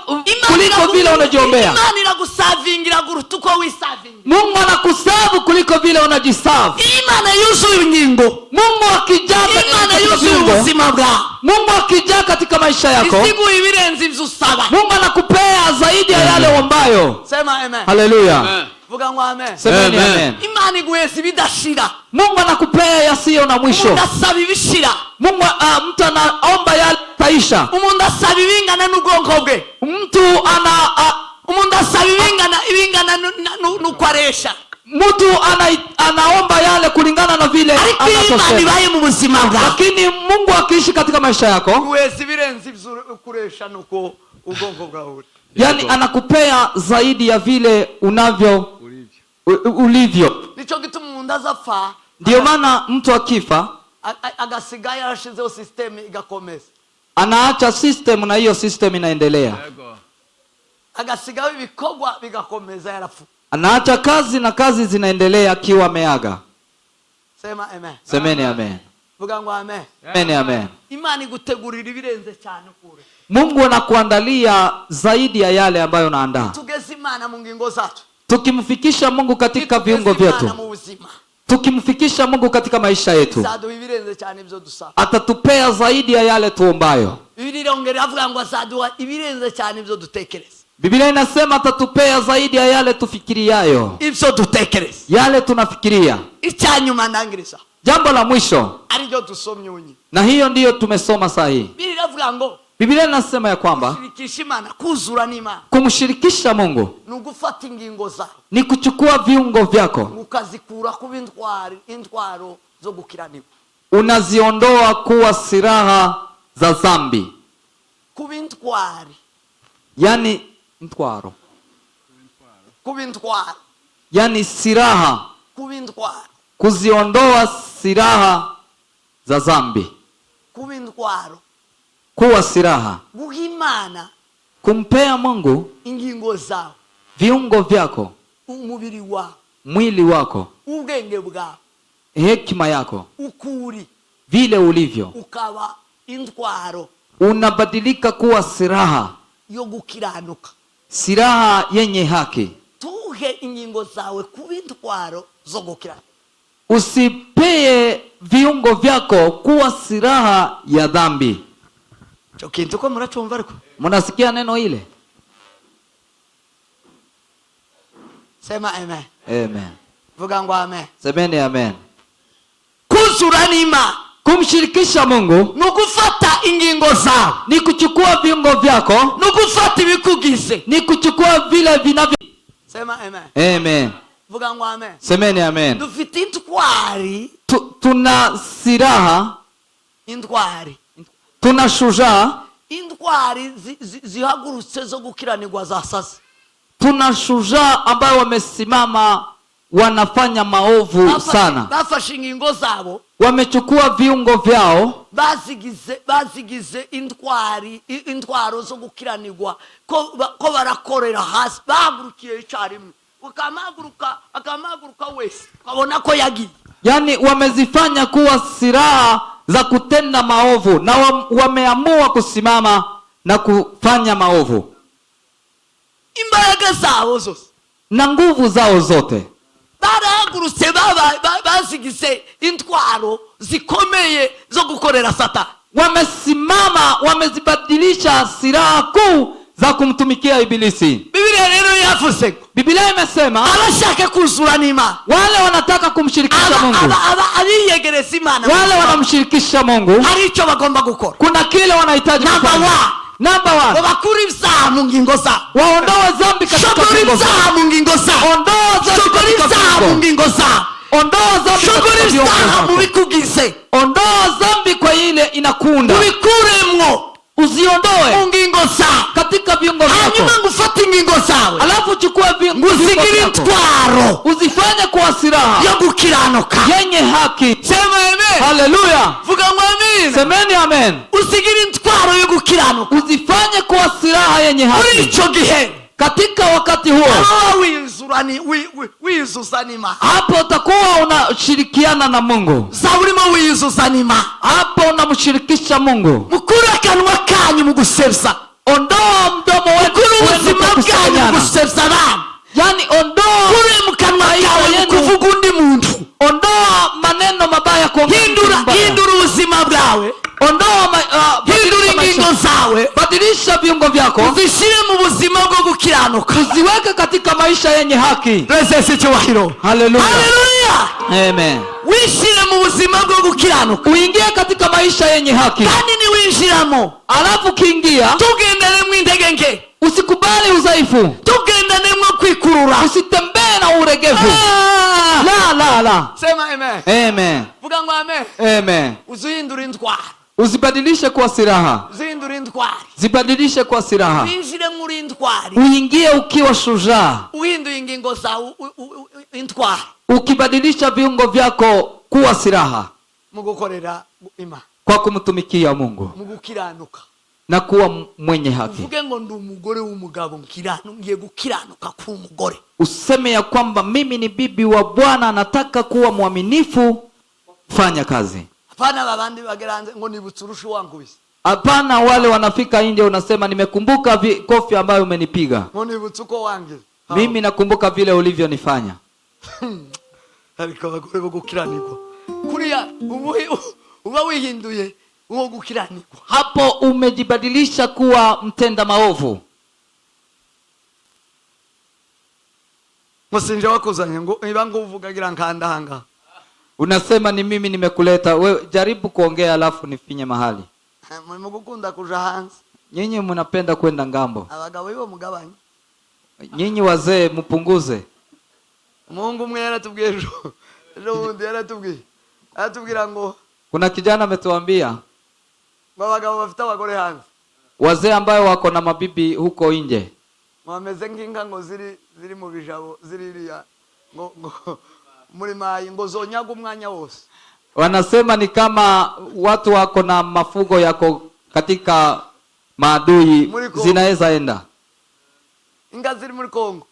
kuliko vile unajiombea. Imana iragusavingira guruta uko wisavingira. Mungu anakusavu kuliko vile unajisavu. Imana yuzuye ingingo. Mungu akijaa katika ubuzima bwawe. Mungu akijaa katika maisha yako, isigu ibirenze ivyo usaba. Mungu anakupea zaidi ya yale uombayo. Sema amen. Haleluya. Vuga ngo amen. Semeni amen. Imana iguheza ibidashira. Mungu anakupea yasiyo na mwisho. Umuntu asaba ibishira. Mungu mtu anaomba yale taisha. Umuntu asaba ibingana n'ubwonko bwe. Umuntu asaba ibingana n'ukwaresha. Mtu anaomba yale kulingana na vile anatosha. Lakini Mungu akiishi katika maisha yako, uwezi birenze kuresha nuko ubongo bwawe. Yani anakupea zaidi ya vile ulivyo. Nicho gituma umuntu azapfa. Ndio maana mtu akifa agasigaye arashizeho system igakomeza. Anaacha system na hiyo system inaendelea. Agasigaye ibikorwa bigakomeza yarafu. Anaacha kazi na kazi zinaendelea akiwa ameaga. Sema amen. Semeni amen. Vuga ngo amen. Amen, amen. Imana igutegurira ibirenze cyane kure. Mungu anakuandalia zaidi ya yale ambayo unaandaa. Tugeze Imana mu ngingo zacu. Tukimfikisha Mungu katika viungo vyetu, tukimfikisha Mungu katika maisha yetu, atatupea zaidi ya yale tuombayo. Biblia inasema atatupea zaidi ya yale tufikiriayo, yale tunafikiria. Jambo la mwisho, na hiyo ndiyo tumesoma sahihi. Biblia inasema ya kwamba kumshirikisha Mungu ni kuchukua viungo vyako, unaziondoa kuwa silaha za dhambi. Yani ntwaro, yani silaha, kuziondoa silaha za dhambi, kuwa silaha, kumpea Mungu ingingo zao, viungo vyako, umubiri wako, mwili wako, ubwenge bwako, hekima yako, ukuri vile ulivyo, ukaba intwaro, unabadilika kuwa silaha yo gukiranuka, silaha yenye haki. Tuhe ingingo zawe kuba intwaro zo gukiranuka. Usipee viungo vyako kuwa silaha ya dhambi. Chokintu ko murachumva ariko mnasikia neno ile? Sema amen. Amen. Vuga ngo amen. Semeni amen. Kuzura nima, kumshirikisha Mungu nukufata ingingo zao, ni kuchukua viungo vyako, nukufata ibikugize, ni kuchukua vile vinavyo. Sema amen. Amen. Vuga ngo amen. Semeni amen. Dufite intwari, tuna silaha, intwari, tuna shujaa, intwari zihagurutse zo gukiranirwa za sasa. tuna shujaa ambao wamesimama wanafanya maovu sana. Bafashe ingingo zabo, wamechukua viungo vyao, bazigize intwaro zo gukiranirwa ko barakorera hasi, bahagurukiye icyarimwe, akamaguruka wese kabona ko yagiye. Yani wamezifanya kuwa silaha za kutenda maovu, na wameamua kusimama na kufanya maovu. Imbaraga zao zose na nguvu zao zote barahagurutse, bazigize intwaro zikomeye zo gukorera Satani. Wamesimama, wamezibadilisha silaha kuu za kumtumikia Ibilisi. Biblia rero yavuze, Biblia imesema abashaka kuzura n'Imana, wale wanataka kumshirikisha Mungu, abiyegereza Imana, wale wanamshirikisha Mungu, hari icyo bagomba gukora. kuna kile wanahitaji kufanya. Number 1, bakuri ibyaha mu ngingo zao, waondoe dhambi katika ngingo zao, mu ngingo zao, ondoa dhambi mu ngingo zao, ondoa dhambi katika mu bikugize, ondoa dhambi kwa ile inakunda, ubikuremwo, uziondoe mu ngingo zao, katika viungo vyako. hanyuma ngufate ingingo zawe, alafu chukua viungo usigire intwaro, uzifanye kuwa silaha yo gukiranuka, yenye haki. Sema amen. Haleluya. Vuga ngo amen. Semeni amen. Usigire intwaro yo gukiranuka, uzifanye kuwa silaha yenye haki. muri icyo gihe, katika wakati huo, wiyuzuzanima, hapo utakuwa unashirikiana na Mungu. Zaburimo wiyuzuzanima, hapo unamshirikisha Mungu. mukuru akanwa kanyu mu gusebya, ondoa mdomo wako ubuzima bwanyu mu gusebya abana. Yani ondoa kuri mu kanwa kawe kuvuga undi muntu, ondoa maneno mabaya kuongea. Hindura ubuzima bwawe, ondoa hindura ingingo zawe, badilisha viungo vyako, uzishire mu buzima bwo gukiranuka, uziweke katika maisha yenye haki. Resesi cyubahiro. Haleluya. Haleluya. Amen. Wishire mu buzima bwo gukiranuka, uingie katika maisha yenye haki. kandi ni winjiramo, alafu kiingia, tugendane mu intege nke, usikubali udhaifu, tugendane mu kwikurura, usitembee na uregevu. La. Sema amen. Amen. Vuga ngo amen. Amen. Uzihindura intwaro, uzibadilishe kwa silaha, uzihindura intwaro, zibadilishe kwa silaha, winjire muri intwari, uingie ukiwa shujaa, uhinduye ingingo zawe intwaro, ukibadilisha viungo vyako kuwa silaha mu gukorera Imana, kwa kumtumikia Mungu mu gukiranuka na kuwa mwenye haki. uvuge ngo ndi umugore w'umugabo ngiye gukiranuka ku mugore, useme ya kwamba mimi ni bibi wa Bwana, nataka kuwa mwaminifu, fanya kazi. Hapana babandi bageranze ngo nibutse urushu wankubise. Hapana wale wanafika nje unasema nimekumbuka kofi ambayo umenipiga. Ngo nibutse uko wange. Mimi nakumbuka vile ulivyonifanya. Ariko abagore bo gukiranirwa, kuriya uba wihinduye uwo gukiranirwa, hapo umejibadilisha kuwa mtenda maovu. Musinje wakuzanye ngo iba ngo uvugagira nkandahanga, unasema ni mimi nimekuleta wewe, jaribu kuongea alafu nifinye mahali. Mu gukunda kuja hanze, nyinyi mnapenda kwenda ngambo, abagabo ibo mugabanye, nyinyi wazee mpunguze. Mungu umwe yaratubwiye ejo bundi yaratubwira ngo, kuna kijana ametuambia abagabo bafite abagore hanze, wazee ambao wako na mabibi huko nje, wameze nk'inka ngo ziri mu bijabo ziririya ngo muri mayi ngo zonyaga umwanya wose. Wanasema ni kama watu wako na mafugo yako katika maadui zinaweza enda. Inga ziri muri Kongo,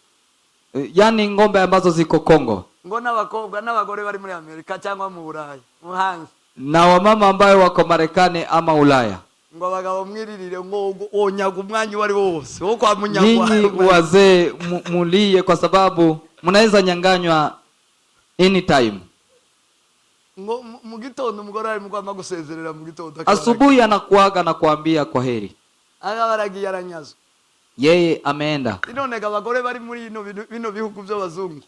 yani ngombe ambazo ziko Kongo, ngo n'abakobwa n'abagore bari muri Amerika cyangwa mu Burayi mu hanze, na wamama ambao wako Marekani ama Ulaya, ngo abagabo mwiririre ngo onyaga umwanya wari wose wo kwa munyagwa. Nyinyi wazee mulie kwa sababu mnaweza nyanganywa anytime. Ngo mu gitondo umugore ari mugomba gusezerera mu gitondo, asubuhi anakuaga na kuambia kwaheri, baragiye aranyazo, yeye ameenda. Inonega abagore bari muri bino bihugu by'abazungu,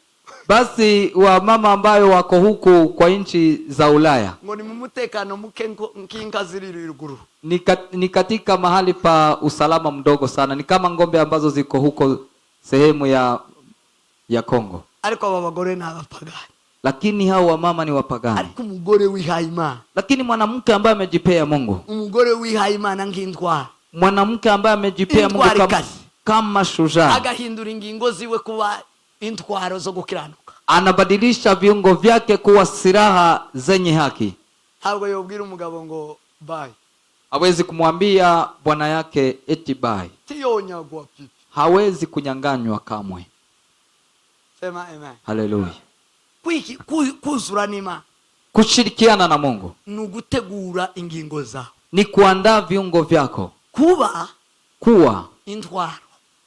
basi wa mama ambayo wako huku kwa nchi za Ulaya, ngo ni mumutekano muke nkinka ziri ruguru, ni katika mahali pa usalama mdogo sana, ni kama ngombe ambazo ziko huko sehemu ya Kongo. Ariko aba bagore ni abapagani, lakini hao wamama ni wapagani. Ariko umugore wihaye Imana, lakini mwanamke ambaye amejipea Mungu, umugore wihaye Imana nk'intwara, mwanamke ambaye amejipea Mungu kama shujaa, agahindura ingingo ziwe kuba intwaro zo gukiranuka. anabadilisha viungo vyake kuwa silaha zenye haki. Ntabwo yobwira umugabo ngo bye, hawezi kumwambia bwana yake eti bye. tiyonyagwa pipi, hawezi kunyanganywa kamwe. sema amen, haleluya. kuzura n'Imana, kushirikiana na Mungu ni ugutegura ingingo zawe, ni kuandaa viungo vyako kuwa intwaro,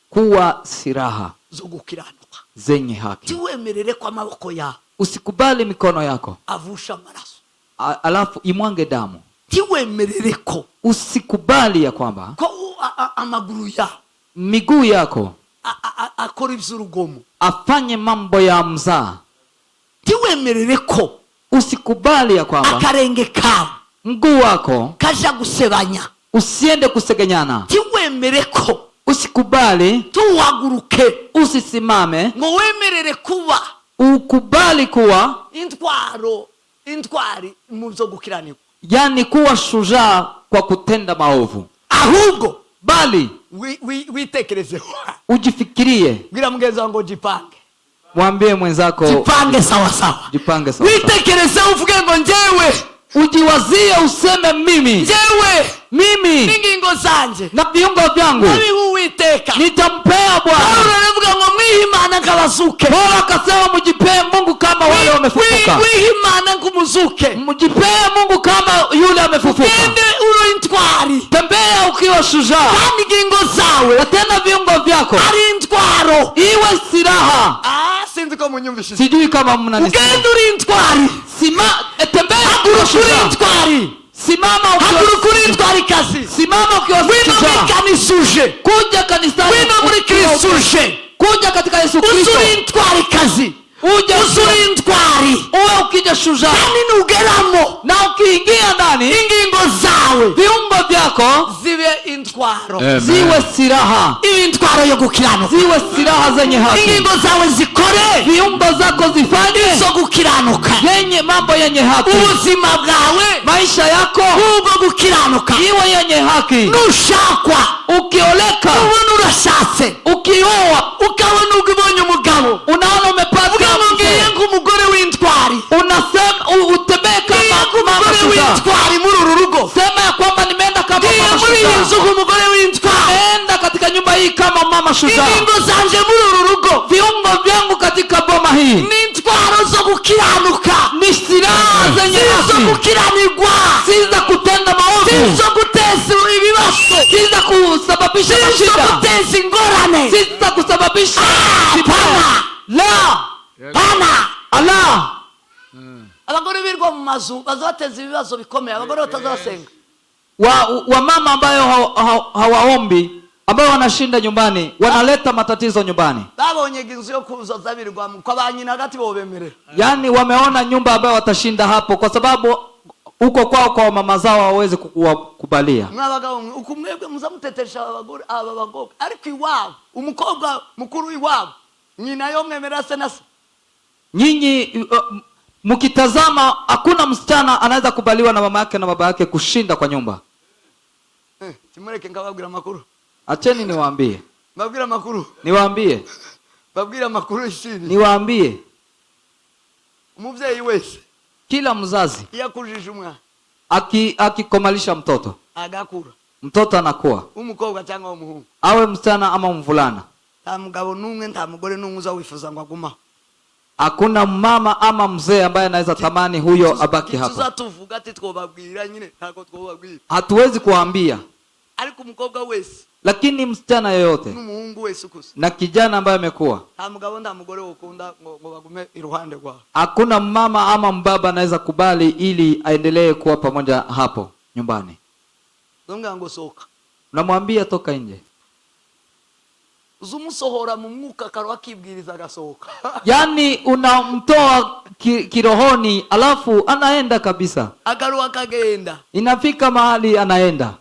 kuwa silaha zo gukiranuka zenye haki. tiwemerere kwa maboko yawe, usikubali mikono yako avusha amaraso alafu imwange damu. tiwemerere ko, usikubali ya kwamba ko amaguru yawe, miguu yako akora iby'urugomo, afanye mambo ya mzaa. tiwemerere ko, usikubali ya kwamba akarenge kawe, mguu wako kaja gusebanya, usiende kusegenyana. tiwemere ko, usikubali tuhaguruke, usisimame, ngo wemerere kuba, ukubali kuwa intwari mu byo gukiranirwa, yani kuwa shujaa kwa kutenda maovu, ahubwo bali witekerezeho, ujifikirie. bwira mugenzi wangu jipange, mwambie mwenzako jipange sawa sawa, jipange sawa. witekerezeho, uvuge ngo njyewe, ujiwazie, useme mimi n'ingingo zanje na viungo vyangu Uwiteka nitampea Bwana. Uravuga ngo mwihimana ngabazuke, Bwana akasema mjipee Mungu kama wale wamefufuka. mwihimana ngumuzuke, mjipee Mungu kama yule amefufuka. ugende uri intwari, tembea ukiwa shujaa, kandi ingingo zawe tena viungo vyako ari intwaro, iwe silaha. sinzi ko munyumvishije, sijui kama mnanisikia. ugende uri intwari, tembea ukiwa shujaa, intwari, simama ukiwa kuri intwari kazi, simama ukiwa shujaa. kanisuje, kuja kanisani, wino muri Kristushe, kuja katika Yesu Kristo, usuri intwari kazi, usuri intwari, uwe ukija shujaa, kandi nugeramo, na ukiingia ndani ingingo zawe, viungo vyako zibe intwaro, ziwe silaha, intwaro yo gukiranuka, ziwe silaha zenye haki. ingingo zawe zikore, viungo zako zifanye zo gukiranuka, yenye mambo yenye haki. ubuzima bwawe, maisha yako ubwo gukiranuka iwe yenye haki. nushakwa, ukioleka, ubona urashatse, ukioa, ukabona ubonye umugabo, unaona umepata ngiye nk'umugore w'intwari, unasema utembee kama mama shujaa, w'intwari muri uru rugo, sema ya kwamba nimeenda kama mama muri iyi nzu shujaa, nk'umugore w'intwari, enda katika nyumba hii kama mama shujaa. ingingo zanje muri uru rugo, viungo vyangu katika boma hii ni intwaro zo gukiranuka, ni silaha zenye haki, zo gukiranirwa, si za kutenda maovu, zo guteza ibibazo, si za kusababisha zo shida, guteza ingorane, si za kusababisha pana pana ala. abagore birwa mu mazu bazateza ibibazo bikomeye, abagore batazasenga, wa mama ambayo hawaombi, ambao wanashinda nyumbani, wanaleta matatizo nyumbani. babonye inzu yo kuzoza birwamo kwa banyina hagati bo bemerera, yani wameona nyumba ambayo watashinda hapo, kwa sababu huko kwao kwa mama zao hawawezi kukubalia. mwabagabo ukumwebwe muzamutetesha abagore aba bagore, ariko iwabo umukobwa mukuru iwabo nyina yo mwemera se nase. Nyinyi mkitazama, hakuna msichana anaweza kubaliwa na mama yake na baba yake kushinda kwa nyumba. Timureke ngababwira makuru, acheni niwaambie, babwira makuru, niwaambie, babwira makuru ishini, niwaambie, umuvyeyi wese, kila mzazi yakujije umwana akikomalisha mtoto, agakura, mtoto anakuwa umukobwa cyangwa umuhungu, awe msichana ama mvulana, nta mugabo numwe nta mugore numwe uzawifuza ngo agumaho. hakuna mama ama mzee ambaye anaweza tamani huyo abaki hapo. Tuzatuvuga ati twobabwira nyine ntako twobabwira, hatuwezi kuambia, ariko umukobwa wese, lakini msichana yoyote n'umuhungu wese ukuze, na kijana ambaye amekuwa, nta mugabo nta mugore ukunda ngo bagume iruhande rwawe. hakuna mama ama mbaba anaweza kubali ili aendelee kuwa pamoja hapo nyumbani. Zonga ngo soka, unamwambia toka nje, uzumusohora mu mwuka karwa kibwiriza gasohoka. yani unamtoa kirohoni alafu anaenda kabisa, akaruwa kagenda, inafika mahali anaenda.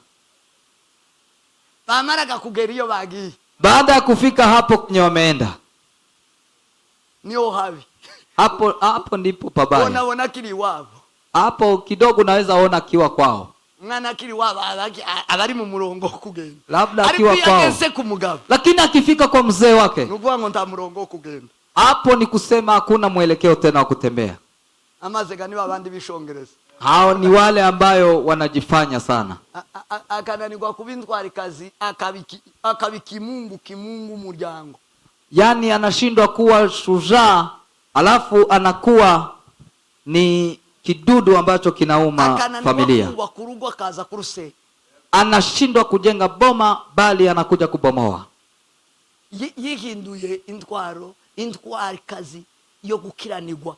bamara kugera iyo bagiye, baada ya kufika hapo kwenye wameenda, niyo habi hapo ndipo pabaya. Ona kili wao Hapo kidogo naweza ona kiwa kwao. mwana akiri waba abari mu murongo kugenda, labda akiwa kwao, kumugabo, lakini akifika kwa mzee wake, nukuwa ngo nta murongo kugenda, hapo ni kusema hakuna mwelekeo tena wa kutembea. Amaze gani babandi bishongereza, hao ni wale ambayo wanajifanya sana, akananirwa kubintwara kazi, akabiki kimungu muryango, yani anashindwa kuwa shujaa, alafu anakuwa ni kidudu ambacho kinauma familia. Kurugwa kaza kuruse, anashindwa kujenga boma bali anakuja kubomoa. Yihinduye intwari kazi yo gukiranirwa,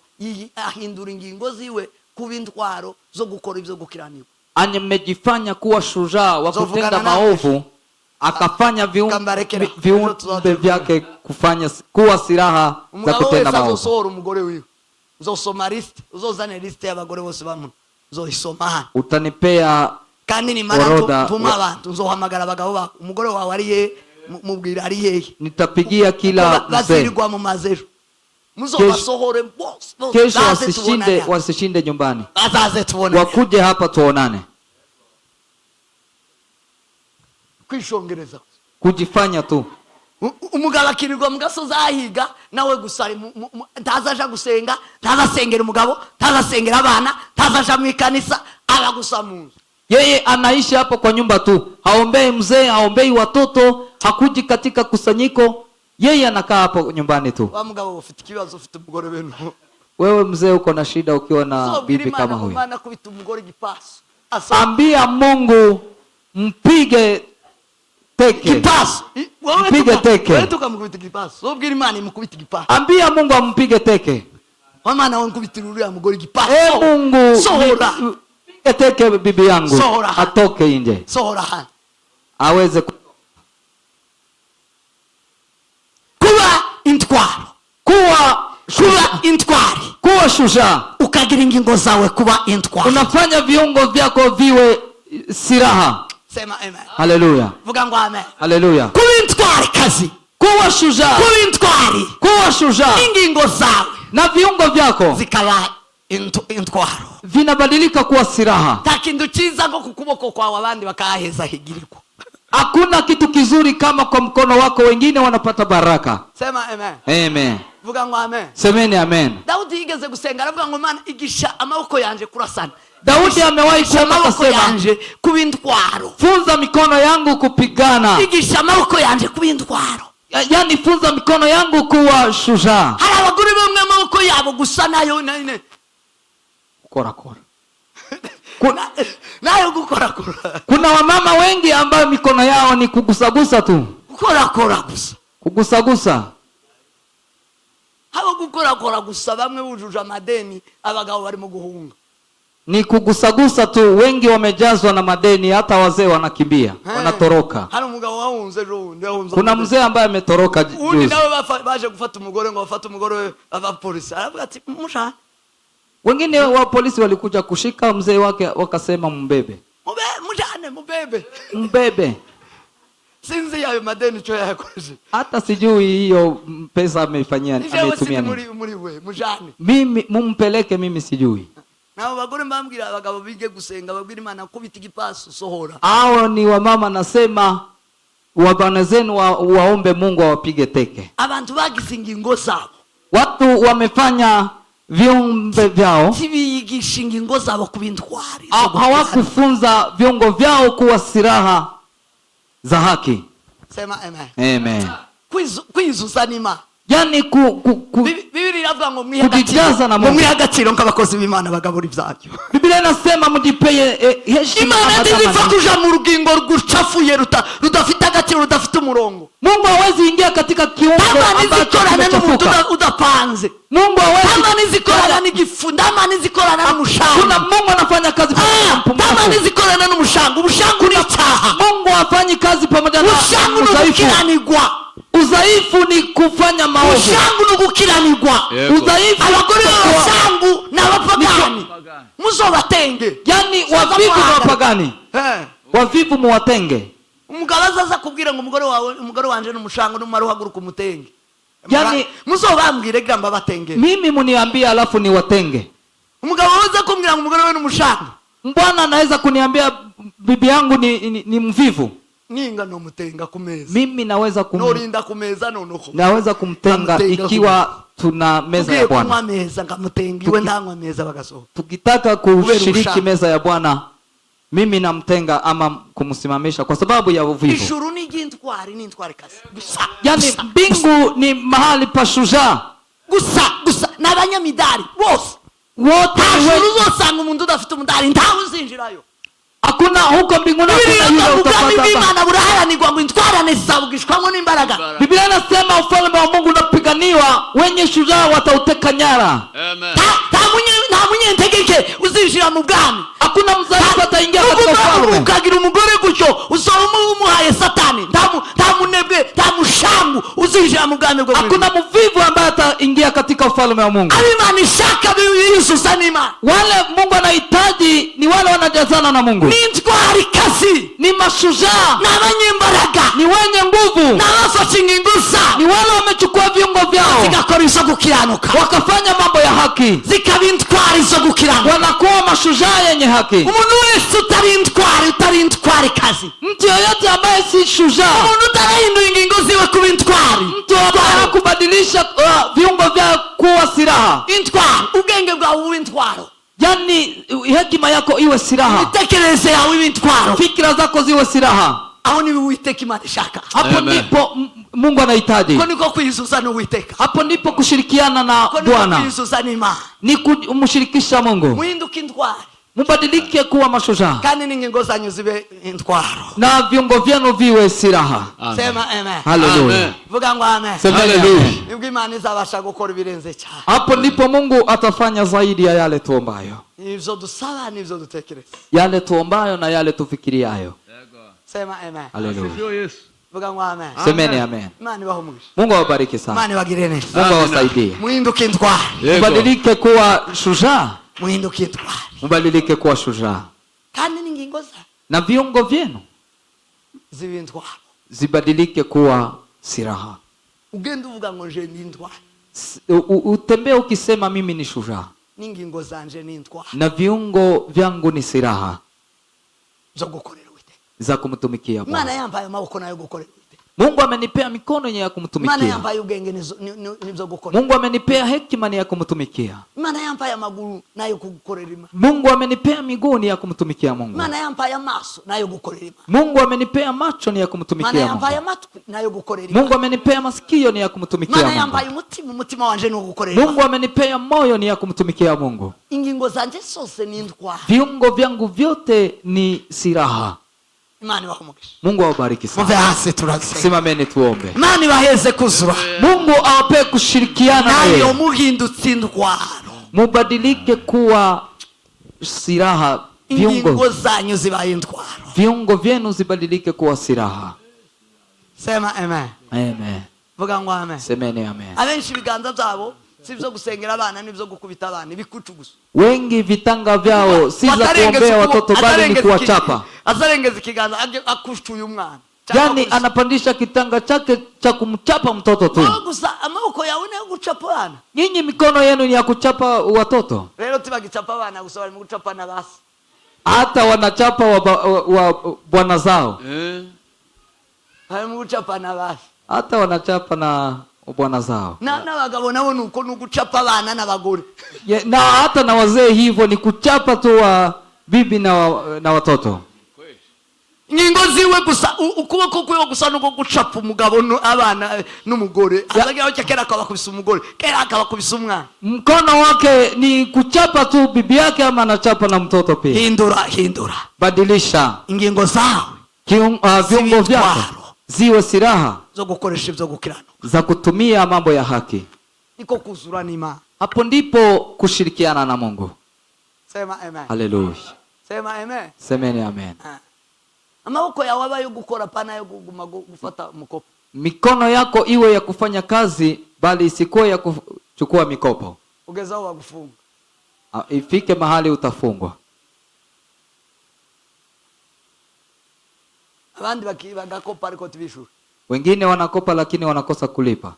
ahindura ingingo ziwe kuba intwaro zo gukora ibyo gukiranirwa. Amejifanya kuwa shujaa wa kutenda maovu, akafanya viumbe vyake kufanya kuwa silaha za kutenda maovu. Umugore wiwe uzosoma list, uzozane list y'abagore bose bamuno, uzoisoma. Utanipea kandi ni mara tuma abantu, uzohamagara abagabo bako, umugore wawe ariye, mubwira ariye, nitapigia kila mzee, bazirigwa mu mazero, muzobasohore boss, kesho wasishinde nyumbani, bazaze tubone, wakuje hapa tuonane. Kwishongereza, kujifanya tu. Umugabo akirirwa mugasoza ahiga, nawe gusari ntazaja gusenga, ntazasengera umugabo, ntazasengera abana, ntazaja mu ikanisa, aragusa munzu. Yeye anaishi hapo kwa nyumba tu, haombei mzee, haombei watoto, hakuji katika kusanyiko, yeye anakaa hapo nyumbani tu. Wa mugabo ufite kibazo, ufite umugore beno, wewe mzee uko na shida ukiwa na bibi kama huyu, maana kubita umugore gipaso, ambia Mungu mpige teke kipaso, mpige teke, wewe tukamukubita kipaso, ubwira Imana imukubita kipaso, ambia Mungu ampige teke, maana wankubitira uriya mugore gipaso. Mungu sohora teke bibi yangu, sohora, atoke nje, sohora, aweze kuwa intwaro, kuwa intwari, kuwa shujaa, ukagira ingingo zawe kuba intwari, unafanya viungo vyako viwe silaha. Sema amen. Haleluya. Vuga ngo amen. Haleluya. Kuba intwari kazi, kuwa shujaa, kuba intwari, kuwa shujaa, ingingo zawe na viungo vyako zikaba intwaro, vinabadilika kuwa silaha. Takindu chiza ngo kukuboko kwa abandi bakaheza higirirwa. Hakuna kitu kizuri kama kwa mkono wako wengine wanapata baraka. Sema amen. Amen. Vuga ngo amen. Semeni amen. Daudi yigeze gusenga aravuga ngo Mana igisha amaboko yanje kurasana. Daudi amewahi kusema kubintwaro, funza mikono yangu kupigana, igisha amaboko yanje kubintwaro, yani funza mikono yangu kuwa shujaa. Hari abagore bamwe amaboko yabo gusa nayo kora nayo gukora. Kuna wamama wengi ambao mikono yao ni kugusagusa tu, kora gusa, kugusagusa. Haba gukora gusa, bamwe bujuje amadeni, abagabo bari mu guhunga, ni kugusagusa tu. Wengi wamejazwa na madeni, hata wazee wanakimbia, wanatoroka. Hari umugabo wahunze rundi, kuna mzee ambaye ametoroka juzi. Undi nawe baje gufata umugore, ngo bafata umugore aba polisi, aravuga ati mushana. Wengine wa polisi walikuja kushika mzee wake, wakasema mbebe. Mbebe. Sinzi yayo madeni cho yakoze. Hata sijui hiyo pesa ameifanyia, ametumia nini. Mimi mumpeleke, mimi sijui. Nabo bagore mbambwira abagabo bige gusenga, babwira Imana kubita igipasu sohora. Hao ni wamama, nasema wabana zenu waombe Mungu awapige teke. Abantu bagisinga ingo zabo, watu wamefanya viumbe vyao, sibiyigisha ingo zabo kubintwari, hawakufunza viungo vyao kuwa silaha za haki. Sema amen. Amen. Kwizuza nima, yani Biblia iravuga ngo mwihagaciro nk'abakozi b'Imana bagabura ibyaryo. Biblia inasema mujipeye heshima. Imana ndizifa kuja mu rugingo rucafuye rudafite agaciro, rudafite umurongo. Mungu hawezi ingia katika kiungo ambacho kimechafuka. Udapanze. Mungu hawezi. Kama nizikorana n'igifu, kama nizikorana n'umushango. Kuna Mungu anafanya kazi pamoja na mpumbavu. Kama nizikorana n'umushango, ubushango ni icyaha. Mungu hafanyi kazi pamoja na udhaifu. Udhaifu ni kufanya maovu. Ushangu ni gukiranirwa. Udhaifu abagore b'abashangu n'abapagani muzobatenge. Yani wavivu n'abapagani, wavivu muwatenge. Umugabo azaza kubwira ngo umugore wanje n'umushango n'umara uhaguruka umutenge, yani muzobambwire gamba batenge. Mimi muniambia alafu niwatenge. Umugabo aza kumbwira ngo umugore we n'umushango, Bwana anaweza kuniambia bibi yangu ni mvivu, ninga no mutenga kumeza, mimi naweza norinda kumeza nonuko, naweza kumtenga ikiwa tuna meza ya Bwana. Meza ngamutenga iwe ndangwa meza bagaso. Tukitaka kushiriki meza ya Bwana, mimi namtenga ama kumsimamisha kwa sababu ya uvivu. Ijuru ni gintwari, ni ntwari kasi. Yani mbingu ni mahali pa shujaa. Gusa n'abanyamidari bose. Wote uzosanga umuntu udafite umudari ntawe uzinjirayo. Hakuna huko mbinguni hakuna yule utapata. Biblia buraharanirwa ngo intwarane zisabugishwamo n'imbaraga. Biblia inasema ufalme wa Mungu unapiganiwa, wenye shujaa watauteka nyara. Amen. Nta munyentegeke uzinjira mu bwami. Hakuna mzalifu ataingia katika ufalme. Ukagira umugore gutyo usaba umuhaye Satani. Nta munebwe, nta mushangu uzinjira mu bwami bwo. Hakuna mvivu ambaye ataingia katika ufalme wa Mungu. Imana ishaka Yesu nima. Wale Mungu anahitaji ni wale wanajazana na Mungu. Ni ntwari kazi, ni mashujaa, na abanyembaraga, ni wenye nguvu, na abafashe ingusa, ni wale wamechukua viungo vyao zigakora izo gukiranuka, wakafanya mambo ya haki, zikaba intwari zo gukiranuka, wanakuwa mashujaa yenye haki. Umuntu wese utari intwari kazi, mtu yoyote ambaye si shujaa, umuntu utarahinduye ingingo ziwe kuba intwari, mtu ambaye hakubadilisha viungo vyao kuwa silaha, intwari, ubwenge bwawe ube intwaro, yani hekima yako iwe silaha, itekereze yawe ibe intwaro, fikira zako ziwe silaha. Aho ni Uwiteka Imana ishaka. Hapo ndipo Mungu anahitaji. Hapo niko kuizuza na Uwiteka. Hapo ndipo kushirikiana na Bwana. Kuizuza ni Imana. Ni kumshirikisha Mungu. Muhinduke intwari. Mubadilike kuwa mashujaa. Kandi n'ingingo zanyu zibe intwaro. Na viungo vyenu viwe silaha. Sema amen. Hallelujah. Vuga ngo amen. Hallelujah. Nibwo Imana izabasha gukora ibirenze cyane. Hapo ndipo Mungu atafanya zaidi ya yale tuombayo. Nivyo dusaba, nivyo dutekereza. Yale tuombayo na yale tufikiriayo. Sema amen. Hallelujah. Vuga ngo amen. Semeni amen. Imana ibahumugishe. Mungu awabariki sana. Imana ibagirire neza. Mungu awasaidie. Muhinduke intwari. Mubadilike kuwa shujaa. Muhinduke intwari. Mubadilike kuwa shujaa. Kandi n'ingingo za. Na viungo vyenu zibe intwari. Zibadilike kuwa silaha. Ugenda uvuga ngo nje ndi intwari. Utembee ukisema mimi ni shujaa. N'ingingo zanje ni intwari. Na viungo vyangu ni silaha zo gukorera Uwiteka. Za kumtumikia Bwana. Imana yampaye amaboko nayo gukorera Uwiteka. Mungu amenipea mikono ya kumtumikia. Imana yampaye ubwenge nizo gukorera. Mungu amenipea hekima ya kumtumikia. Imana yampaye amaguru nayo gukorera Imana. Mungu amenipea miguu ya kumtumikia Mungu. Imana yampaye amaso nayo gukorera Imana. Mungu amenipea macho ya kumtumikia Mungu. Imana yampaye amatwi nayo gukorera Imana. Mungu amenipea masikio ya kumtumikia Mungu. Imana yampaye umutima wanje no gukorera Mungu amenipea moyo ya kumtumikia Mungu. Ingingo zanje zose ni intwari. Viungo vyangu vyote ni silaha. Imana ibahumugishe. Mungu awabariki sana. Move hasi turasema. Simameni tuombe. Imana ibaheze kuzura. Mungu awape kushirikiana naye. Nayo muhindutse intwaro. Mubadilike kuwa silaha. Ingingo zanyu zibaye intwaro. Viungo vyenu zibadilike kuwa silaha. Sema amen. Amen. Vuga ngo amen. Semeni amen. Abenshi ibiganza byabo sivyo gusengera abana nivyo gukubita abana ibikucu gusa. Wengi vitanga vyao si za kuombea watoto bali ni kuwachapa. Azarengeza ikiganza akushuye umwana. Yani anapandisha kitanga chake cha kumchapa mtoto tu. Gusa amaboko yawe ni guchapa abana. Nyinyi mikono yenu ni ya kuchapa watoto. Rero tibagichapa abana gusa bari mu guchapa na basi. Hata wanachapa wa bwana zao. Bari mu guchapa na basi. Hata wanachapa na bwana zao. Na bagabo nabo nuko nuguchapa abana n'abagore. Na hata na wazee hivyo ni kuchapa tu wa bibi na watoto. Ingingo ziwe gusa ukuboko kwiwe gusa nuko gucapa umugabo abana n'umugore. Azagira cyo kera akabakubisa umugore, kera akabakubisa umwana. Mkono wake ni kuchapa tu bibi yake ama anachapa na mtoto pia. Hindura. Badilisha ingingo zawe. Viungo vyako ziwe silaha zo gukoresha ibyo gukirana. Za kutumia mambo ya haki. Niko kuzura nima. Hapo ndipo kushirikiana na Mungu. Sema amen. Hallelujah. Sema amen. Semeni amen. Amaboko yawe abayo gukora pana yo kuguma gufata mkopo. Mikono yako iwe ya kufanya kazi bali isikuwe ya kuchukua mikopo. Ugezao wa kufunga. Ifike mahali utafungwa. Abandi bagakopa ariko tibishura. Wengine wanakopa lakini wanakosa kulipa.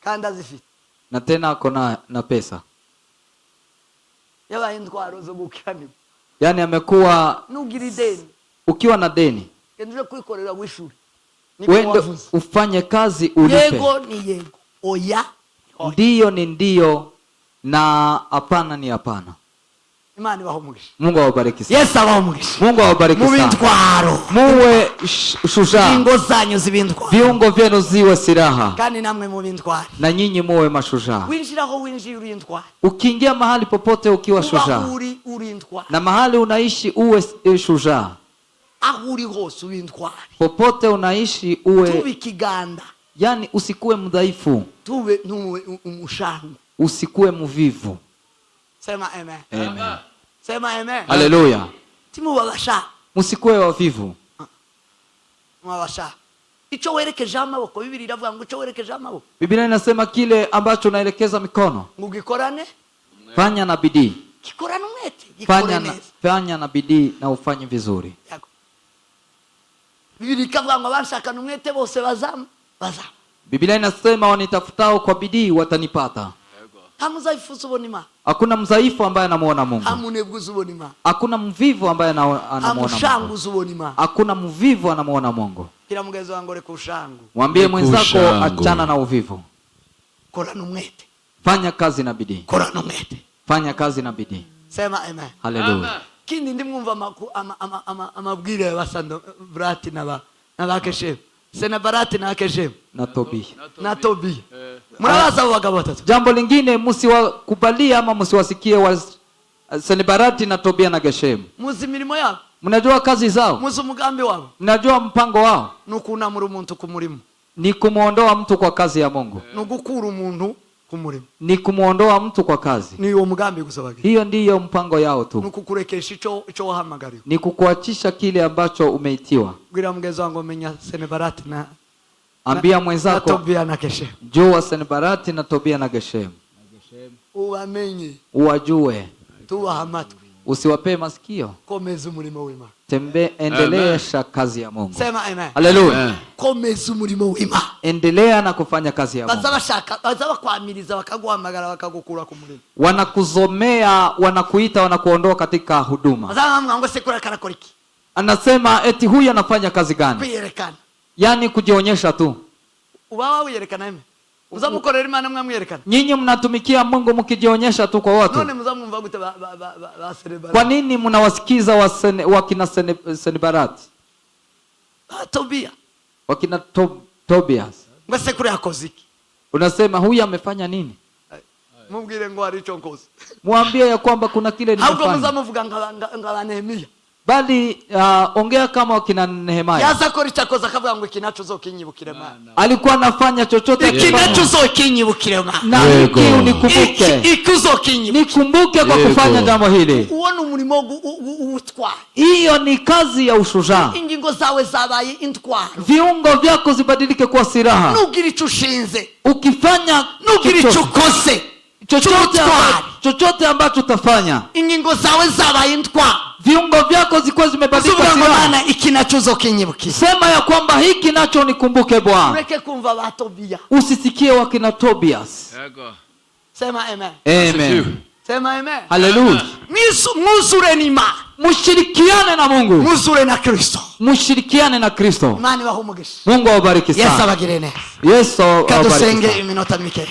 Kanda zifite. Na tena ako na pesa. Yabaye intwaro zo gukirana. Yani amekuwa nugira ideni ukiwa na deni genduje kwikorera wishuri wende ufanye kazi ulipe. Yego ni yego, oya ndiyo ni ndiyo, na hapana ni hapana. Imana ibahomugisha. Mungu awabariki sana. Yesu abahomugisha. Mungu awabariki sana. Mubintwaro muwe shujaa, ingo zanyu zibintwaro, viungo vyenu ziwe silaha, kandi namwe mubintwaro, na nyinyi muwe mashujaa. winjiraho winjira urintwaro, ukiingia mahali popote ukiwa shujaa, urintwaro, na mahali unaishi uwe shujaa, aho uri hose urintwaro, popote unaishi uwe tubikiganda, yani usikuwe mdhaifu, tube ntuwe umushangu, usikuwe mvivu. Sema amen. Amen. Sema amen. Haleluya. Timu babasha, musikuwe wavivu. Mwabasha. Icho werekeje amaboko, Biblia iravuga ngo icho werekeje amaboko. Biblia inasema kile ambacho unaelekeza mikono, Mugikorane, fanya na bidii. Kikorane umwete, fanya na bidii na ufanye vizuri. Yako. Biblia ikavuga ngo abanshakana umwete bose bazamu. Biblia inasema wanitafutao kwa bidii watanipata. Hakuna mzaifu ambaye anamuona Mungu. Hakuna mvivu ambaye anamuona Mungu. Hakuna mvivu anamuona Mungu. Mwambie mwenzako achana na uvivu. Fanya kazi na bidii. Fanya kazi na bidii. Sema amen. Haleluya. Kindi ndimwumva amabwire y'abasando Brati na Keshem. Senebarati na Keshem na Tobi. Mnawaza abo bagabo batatu. Jambo lingine msiwakubalia ama msiwasikie wa Senebarati na Tobia na Geshem. Muzi milimo yao. Mnajua kazi zao. Muzi umugambi wao. Mnajua mpango wao. Nukunamura umuntu ku murimo. Ni kumuondoa mtu kwa kazi ya Mungu. Nugukura umuntu ku murimo. Ni kumuondoa mtu kwa kazi. Ni uwo mugambi gusabaga. Hiyo ndiyo mpango yao tu. Nukukurekesha ico wahamagariwe. Ni kukuachisha kile ambacho umeitiwa. Bwira mugezi wangu menya Senebarati na ambia mwenzako Tobia na Geshem. Jua Senebarati na Tobia na Geshem. Uwamenye. Uwajue. Tuwahamatwe. Usiwape masikio. Komeza umurimo w'Imana. Endelesha kazi ya Mungu. Sema amen. Haleluya. Komeza umurimo w'Imana. Endelea na kufanya kazi ya Mungu. Bazaba kwamiriza bakaguhamagara bakagukura ku murimo. Wanakuzomea, wanakuita, wanakuondoa katika huduma. Bazaba ngo sekura karakoriki. Anasema eti huyu anafanya kazi gani? Kuyerekana. Yani kujionyesha tu. Ubawa wiyerekana ime. Muzamukorera Imana mwamwiyerekana. Nyinyi mnatumikia Mungu mkijionyesha tu kwa watu. None muzamumva gute ba Senebarati? Kwa nini mnawasikiza wakina Senebarati? Tobia. Wakina Tobias. Ngwese kuri yakoziki. Unasema huyu amefanya nini? Mubwire ngo ari cyo nkoze. Mwambie ya kwamba kuna kile nimefanya. Hauko muzamuvuga ngaba Nehemia. Bali ongea kama wakina Nehemia. Yaza kora icyakoza akavuga ngo ikinacho zokinyibukire Mana. Alikuwa anafanya chochote ikinacho zokinyibukire Mana. Na nikumbuke. Nikumbuke kwa kufanya jambo hili. Uone umurimo utwa. Hiyo ni kazi ya ushujaa. Ingingo zawe zabaye intwaro. Viungo vyako zibadilike kuwa silaha. Nugira ico ushinze. Ukifanya nugira ico ukose. Chochote ambacho utafanya, ingingo zawe zabaye intwaro. Viungo vyako zikuwa zimebadilika silaha. Ikinacho kinyibuki. Sema ya kwamba hiki nacho nikumbuke Bwana. Ureke kumva ba Tobia. Usisikie wakina Tobias. Sema amen. Amen. Sema amen. Haleluya. Muzure ni Imana. Mushirikiane na Mungu. Muzure na Kristo. Mushirikiane na Kristo. Imana ibahumugishe. Mungu awabariki sana. Yesu abagire neza. Yesu awabariki. Kadusenge iminota mike.